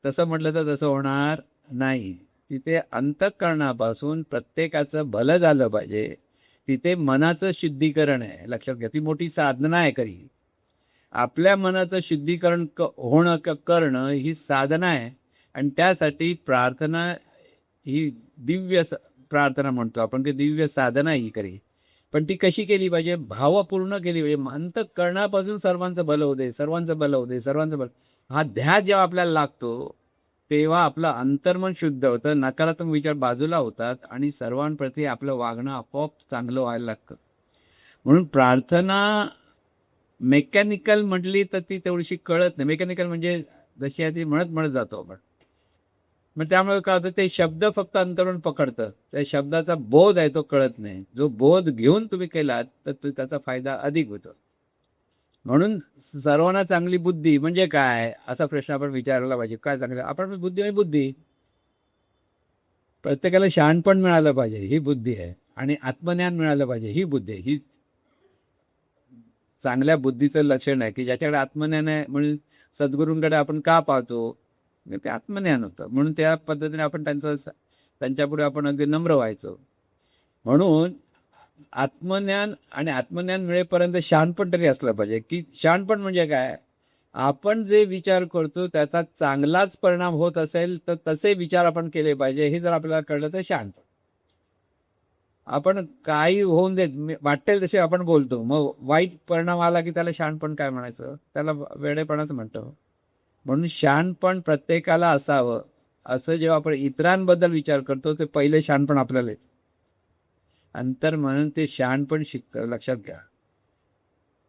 तसं म्हटलं तर तसं होणार नाही. तिथे अंतःकरणापासून प्रत्येकाचं भलं झालं पाहिजे. तिथे मनाचं शुद्धीकरण आहे, लक्षात घ्या. ती मोठी साधना आहे खरी. आपल्या मनाचं शुद्धीकरण होणं करणं ही साधना आहे, आणि त्यासाठी प्रार्थना ही दिव्य प्रार्थना म्हणतो आपण, ती दिव्य साधना ही खरी. पण ती कशी केली पाहिजे, भावपूर्ण केली पाहिजे. अंतःकरणापासून सर्वांचं भलं होते, सर्वांचं भलं होते, सर्वांचं भलं, हा ध्यास जेव्हा आपल्याला लागतो तेव्हा आपलं अंतर्मन शुद्ध होतं, नकारात्मक विचार बाजूला होतात, आणि सर्वांप्रती आपलं वागणं आपोआप चांगलं व्हायला लागतं. म्हणून प्रार्थना मेकॅनिकल म्हटली तर ती तेवढीशी कळत नाही. मेकॅनिकल म्हणजे जशी आहे ती म्हणत म्हणत जातो आपण. मग त्यामुळे काय होतं, ते शब्द फक्त अंतर्मन पकडतं, त्या शब्दाचा बोध आहे तो कळत नाही. जो बोध घेऊन तुम्ही केलात तर त्याचा फायदा अधिक होतो. म्हणून सर्वांना चांगली बुद्धी म्हणजे काय, असा प्रश्न आपण विचारला पाहिजे. काय चांगलं, आपण बुद्धी म्हणजे बुद्धी, प्रत्येकाला शहाणपण मिळालं पाहिजे ही बुद्धी आहे, आणि आत्मज्ञान मिळालं पाहिजे ही बुद्धी आहे. ही चांगल्या बुद्धीचं लक्षण आहे, की ज्याच्याकडे आत्मज्ञान आहे. म्हणून सद्गुरूंकडे आपण का पाहतो, ते आत्मज्ञान होतं, म्हणून त्या पद्धतीने आपण त्यांच्यापुढे आपण अगदी नम्र व्हायचो. म्हणून आत्मज्ञान, आणि आत्मज्ञान मिळेपर्यंत शहाणपण तरी असलं पाहिजे. की शहाणपण म्हणजे काय, आपण जे विचार करतो त्याचा चांगलाच परिणाम होत असेल तर तसे विचार आपण केले पाहिजे, हे जर आपल्याला कळलं तर शहाणपण. आपण काही होऊन देत वाटेल तसे आपण बोलतो, मग वाईट परिणाम आला की त्याला शहाणपण काय म्हणायचं, त्याला वेडेपणाच म्हणतो. म्हणून शहाणपण प्रत्येकाला असावं असं जेव्हा आपण इतरांबद्दल विचार करतो ते पहिले शहाणपण आपल्याला येतं. अंतर म्हणून ते शहाणपण शिकतं, लक्षात घ्या.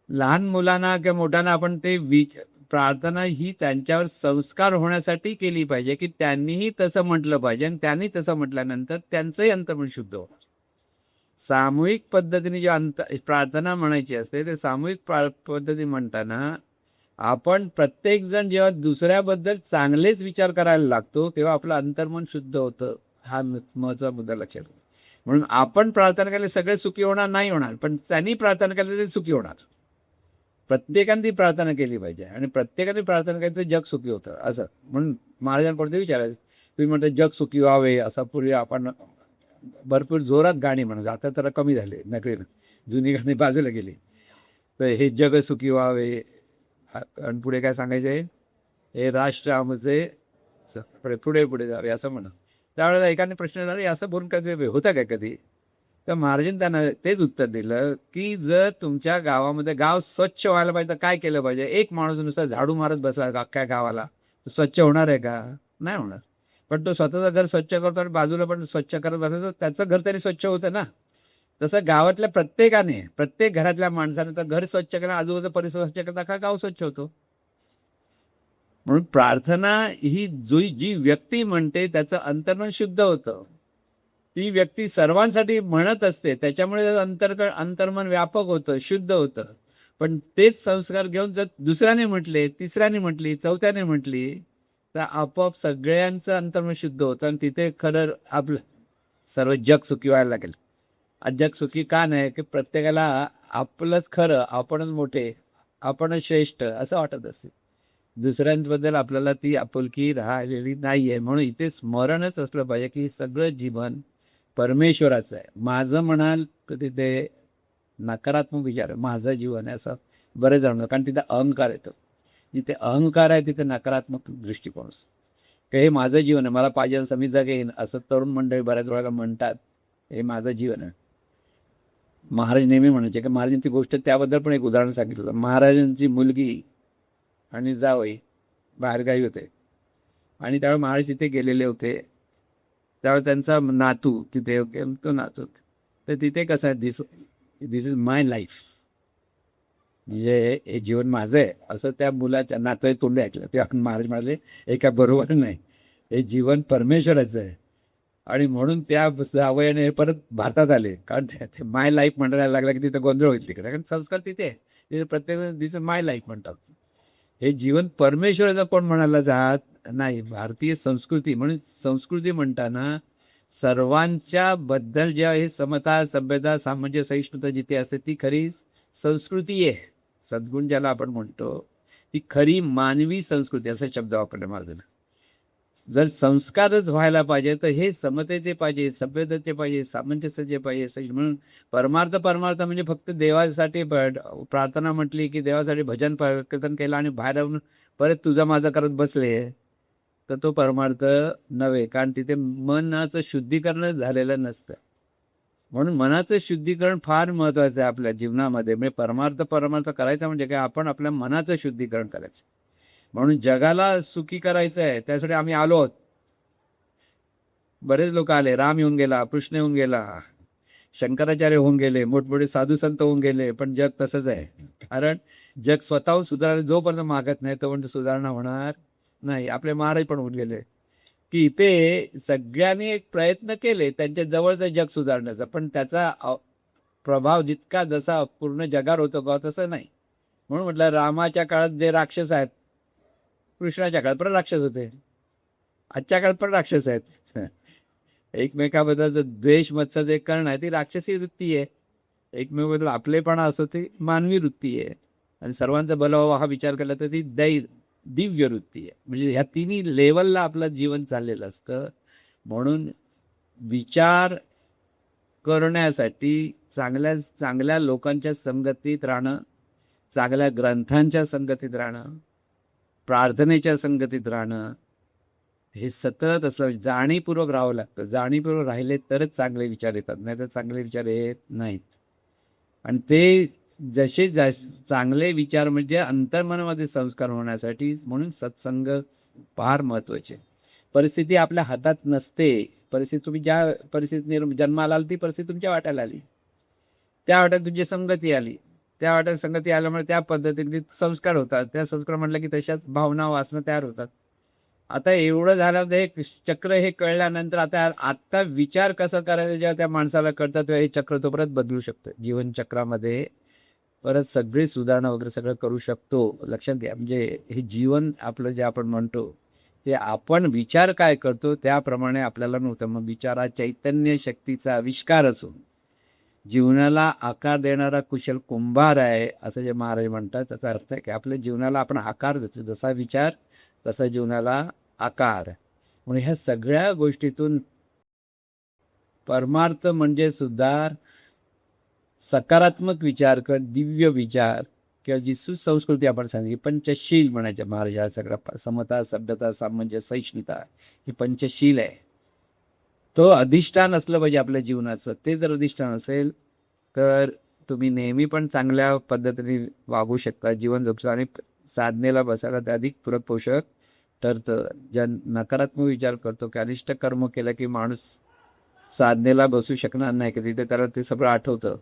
लहान मुलांना किंवा मोठ्यांना आपण ते प्रार्थना ही त्यांच्यावर संस्कार होण्यासाठी केली पाहिजे, की त्यांनीही तसं म्हटलं पाहिजे, आणि त्यांनी तसं म्हटल्यानंतर त्यांचंही अंतर्मन शुद्ध होतं. सामूहिक पद्धतीने जे प्रार्थना म्हणायची असते ते सामूहिक पद्धती म्हणताना आपण प्रत्येकजण जेव्हा दुसऱ्याबद्दल चांगलेच विचार करायला लागतो तेव्हा आपलं अंतर्मन शुद्ध होतं. हा महत्त्वाचा मुद्दा लक्षात घ्या. म्हणून आपण प्रार्थना केले सगळे सुखी होणार नाही होणार, पण त्यांनी प्रार्थना केली ते सुखी होणार. प्रत्येकाने ती प्रार्थना केली पाहिजे, आणि प्रत्येकाने प्रार्थना केली तर जग सुखी होतं असं. म्हणून महाराजांपुढे विचारायचं, तुम्ही म्हणता जग सुखी व्हावे, असा पूर्वी आपण भरपूर जोरात गाणी म्हणत, आता तर कमी झाले नकळीनं, जुनी गाणी बाजूला गेली. तर हे जग सुखी व्हावे, आणि पुढे काय सांगायचं आहे, हे राष्ट्र आमचे पुढे पुढे जावे असं म्हणा. त्यावेळेला एकाने प्रश्न झाला, असं बोलून कधी होतं काय कधी, तर महाराजांनी त्यांना तेच उत्तर दिलं की जर तुमच्या गावामध्ये गाव स्वच्छ व्हायला पाहिजे तर काय केलं पाहिजे. एक माणूस नुसता झाडू मारत बसला अख्ख्या गावाला, तो स्वच्छ होणार आहे का, नाही होणार. पण तो स्वतःचं घर स्वच्छ करतो आणि बाजूला पण स्वच्छ करत बसला तर त्याचं घर तरी स्वच्छ होतं ना. तसं गावातल्या प्रत्येकाने, प्रत्येक घरातल्या माणसाने तर घर स्वच्छ करा, आजूबाजूचा परिसर स्वच्छ करता का गाव स्वच्छ होतो. म्हणून प्रार्थना ही जी व्यक्ती म्हणते त्याचं अंतर्मन शुद्ध होतं. ती व्यक्ती सर्वांसाठी म्हणत असते, त्याच्यामुळे अंतर्मन व्यापक होतं, शुद्ध होतं. पण तेच संस्कार घेऊन जर दुसऱ्याने म्हटले, तिसऱ्याने म्हटली, चौथ्याने म्हटली तर आपोआप सगळ्यांचं अंतर्मन शुद्ध होतं, आणि तिथे खरं आपलं सर्व जग सुखी व्हायला लागेल. आज जग सुखी का नाही, की प्रत्येकाला आपलंच खरं, आपणच मोठे, आपणच श्रेष्ठ असं वाटत असते. दुसऱ्यांबद्दल आपल्याला ती आपुलकी राहिलेली नाही आहे. म्हणून इथे स्मरणच असलं पाहिजे की सगळं जीवन परमेश्वराचं आहे. माझं म्हणाल तर तिथे नकारात्मक विचार आहे, माझं जीवन आहे असं बरेच जण, कारण तिथे अहंकार येतो. जिथे अहंकार आहे तिथे नकारात्मक दृष्टिकोन असतो. की हे माझं जीवन आहे, मला पाहिजे असं मी जगेन, असं तरुण मंडळी बऱ्याच वेळेला म्हणतात. हे माझं जीवन आहे. महाराज नेहमी म्हणायचे की महाराजांची गोष्ट त्याबद्दल पण एक उदाहरण सांगितलं होतं. महाराजांची मुलगी आणि जावई बाहेरगावी होते आणि त्यावेळी महाराज तिथे गेलेले होते. त्यावेळी त्यांचा नातू तिथे तो नातू तर तिथे कसं आहे, दिस इज माय लाईफ, म्हणजे हे जीवन माझं आहे असं त्या मुलाच्या नातवाई तोंडी ऐकलं. ते महाराज म्हणाले हे काय बरोबर नाही, हे जीवन परमेश्वराचं आहे. आणि म्हणून त्या जावयाने परत भारतात आले, कारण ते माय लाईफ म्हणायला लागला की तिथं गोंधळ होईल तिकडे, कारण संस्कार तिथे तिथे प्रत्येक दिस माय लाईफ म्हणतात. हे जीवन परमेश्वराचं पण म्हणायला जात नाही. भारतीय संस्कृती म्हणून संस्कृती म्हणताना सर्वांच्या बद्दल जेव्हा हे समता, सभ्यता, सामंजस्य, सहिष्णुता जिथे असते ती खरी संस्कृती आहे. सद्गुण ज्याला आपण म्हणतो ती खरी मानवी संस्कृती, असा शब्द वापरला महाराजांना. जर संस्कारच व्हायला पाहिजे तर हे समतेचे पाहिजे, सभ्यतेचे पाहिजे, सामंजस्याचे पाहिजे. म्हणून परमार्थ म्हणजे फक्त देवासाठी प्रार्थना म्हटली की देवासाठी भजन कीर्तन केलं आणि बाहेर येऊन परत तुझा माझा करत बसले तर तो परमार्थ नव्हे, कारण तिथे मनाचं शुद्धीकरण झालेलं नसतं. म्हणून मनाचं शुद्धीकरण फार महत्त्वाचं आहे आपल्या जीवनामध्ये. म्हणजे परमार्थ करायचा म्हणजे काय, आपण आपल्या मनाचं शुद्धीकरण करायचं. म्हणून जगाला सुखी करायचं आहे, त्यासाठी आम्ही आलो आहोत. बरेच लोक आले, राम येऊन गेला, कृष्ण येऊन गेला, शंकराचार्य होऊन गेले, मोठमोठे साधू संत होऊन गेले, पण जग तसंच आहे. कारण जग स्वतःहून सुधारायला जोपर्यंत मागत नाही तोपर्यंत सुधारणा होणार नाही. आपले महाराज पण होऊन गेले की इथे सगळ्यांनी एक प्रयत्न केले त्यांच्या जवळचं जग सुधारण्याचा, पण त्याचा प्रभाव जितका जसा पूर्ण जगावर होतो का तसं नाही. म्हणून म्हटलं रामाच्या काळात जे राक्षस आहेत, कृष्णाच्या काळात पण राक्षस होते, आजच्या काळात पण राक्षस आहेत. एकमेकाबद्दल द्वेष मत्सर जे करणं आहे ती राक्षसी वृत्ती आहे. एकमेकाबद्दल आपलेपणा असतो ती मानवी वृत्ती आहे. आणि सर्वांचा भला व्हावा हा विचार केला तर ती दिव्य वृत्ती आहे. म्हणजे ह्या तिन्ही लेवलला आपलं जीवन चाललेलं असतं. म्हणून विचार करण्यासाठी चांगल्या लोकांच्या संगतीत राहणं, चांगल्या ग्रंथांच्या संगतीत राहणं, प्रार्थनेच्या संगतीत राहणं, हे सतत असं जाणीवपूर्वक राहावं लागतं. जाणीवपूर्वक राहिले तरच चांगले विचार येतात, नाही तर चांगले विचार येत नाहीत. आणि ते जसे चांगले विचार म्हणजे अंतर्मनामध्ये संस्कार होण्यासाठी, म्हणून सत्संग फार महत्त्वाचे. परिस्थिती आपल्या हातात नसते. परिस्थिती तुम्ही ज्या परिस्थितीत जन्माला आली ती परिस्थिती तुमच्या वाट्याला आली, त्या वाट्यात तुमची संगती आली, त्या वाट्यात संगती आल्यामुळे त्या पद्धतीने संस्कार होतात. त्या संस्कार म्हटलं की तशाच भावना वासना तयार होतात. आता एवढं झालं तर हे चक्र हे कळल्यानंतर आता विचार कसा करायचा जेव्हा त्या माणसाला कळतं तेव्हा हे चक्र तो परत बदलू शकतं. जीवनचक्रामध्ये परत सगळी सुधारणा वगैरे सगळं करू शकतो. लक्षात घ्या, म्हणजे हे जीवन आपलं जे आपण म्हणतो ते आपण विचार काय करतो त्याप्रमाणे आपल्याला नव्हतं. मग विचार हा चैतन्य शक्तीचा आविष्कार असून जीवनाला आकार देणारा कुशल कुंभार आहे, असं जे महाराज म्हणतात. त्याचा अर्थ आहे की आपल्या जीवनाला आपण आकार देतो, जसा विचार तसा जीवनाला आकार. म्हणून ह्या सगळ्या गोष्टीतून परमार्थ म्हणजे सुद्धा सकारात्मक विचार किंवा दिव्य विचार किंवा जी सुसंस्कृती आपण सांगितली, पंचशील म्हणायच्या महाराज. हा सगळा समता, सभ्यता, सामंजस्य, सहिष्णुता ही पंचशील आहे. तो अधिष्ठान असलं पाहिजे आपल्या जीवनाचं. ते जर अधिष्ठान असेल तर तुम्ही नेहमी पण चांगल्या पद्धतीने वागू शकता, जीवन जगू. आणि साधनेला बसायला ते अधिक पूरक पोषक ठरतं. ज्या नकारात्मक विचार करतो की अनिष्ट कर्म केलं की माणूस साधनेला बसू शकणार नाही, की तिथे त्याला ते सगळं आठवतं,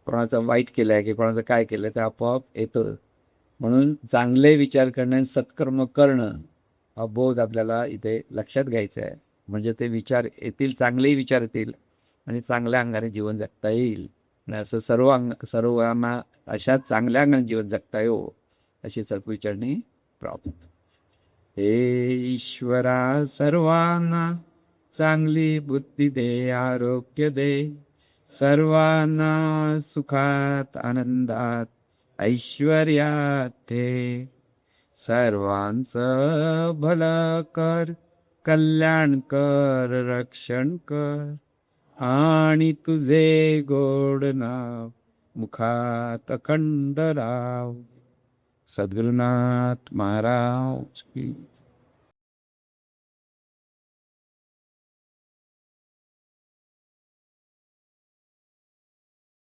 कोणाचं वाईट केलं आहे की कोणाचं काय केलं ते आपोआप येतं. म्हणून चांगले विचार करणं आणि सत्कर्म करणं हा बोध आपल्याला इथे लक्षात घ्यायचा आहे. म्हणजे ते विचार येतील, चांगलेही विचार येतील आणि चांगल्या अंगाने जीवन जगता येईल. आणि असं सर्वांना अशा चांगल्या अंगाने जीवन जगता येऊ अशी सद्विचारणी प्राप्त. हे ईश्वरा सर्वांना चांगली बुद्धी दे, आरोग्य दे, सर्वांना सुखात आनंदात ऐश्वर्यात ठे. सर्वांचं भलं कर, कल्याण कर, रक्षण कर, आणि तुझे गोड नाव मुखात अखंड राव. सद्गुरुनाथ महाराज की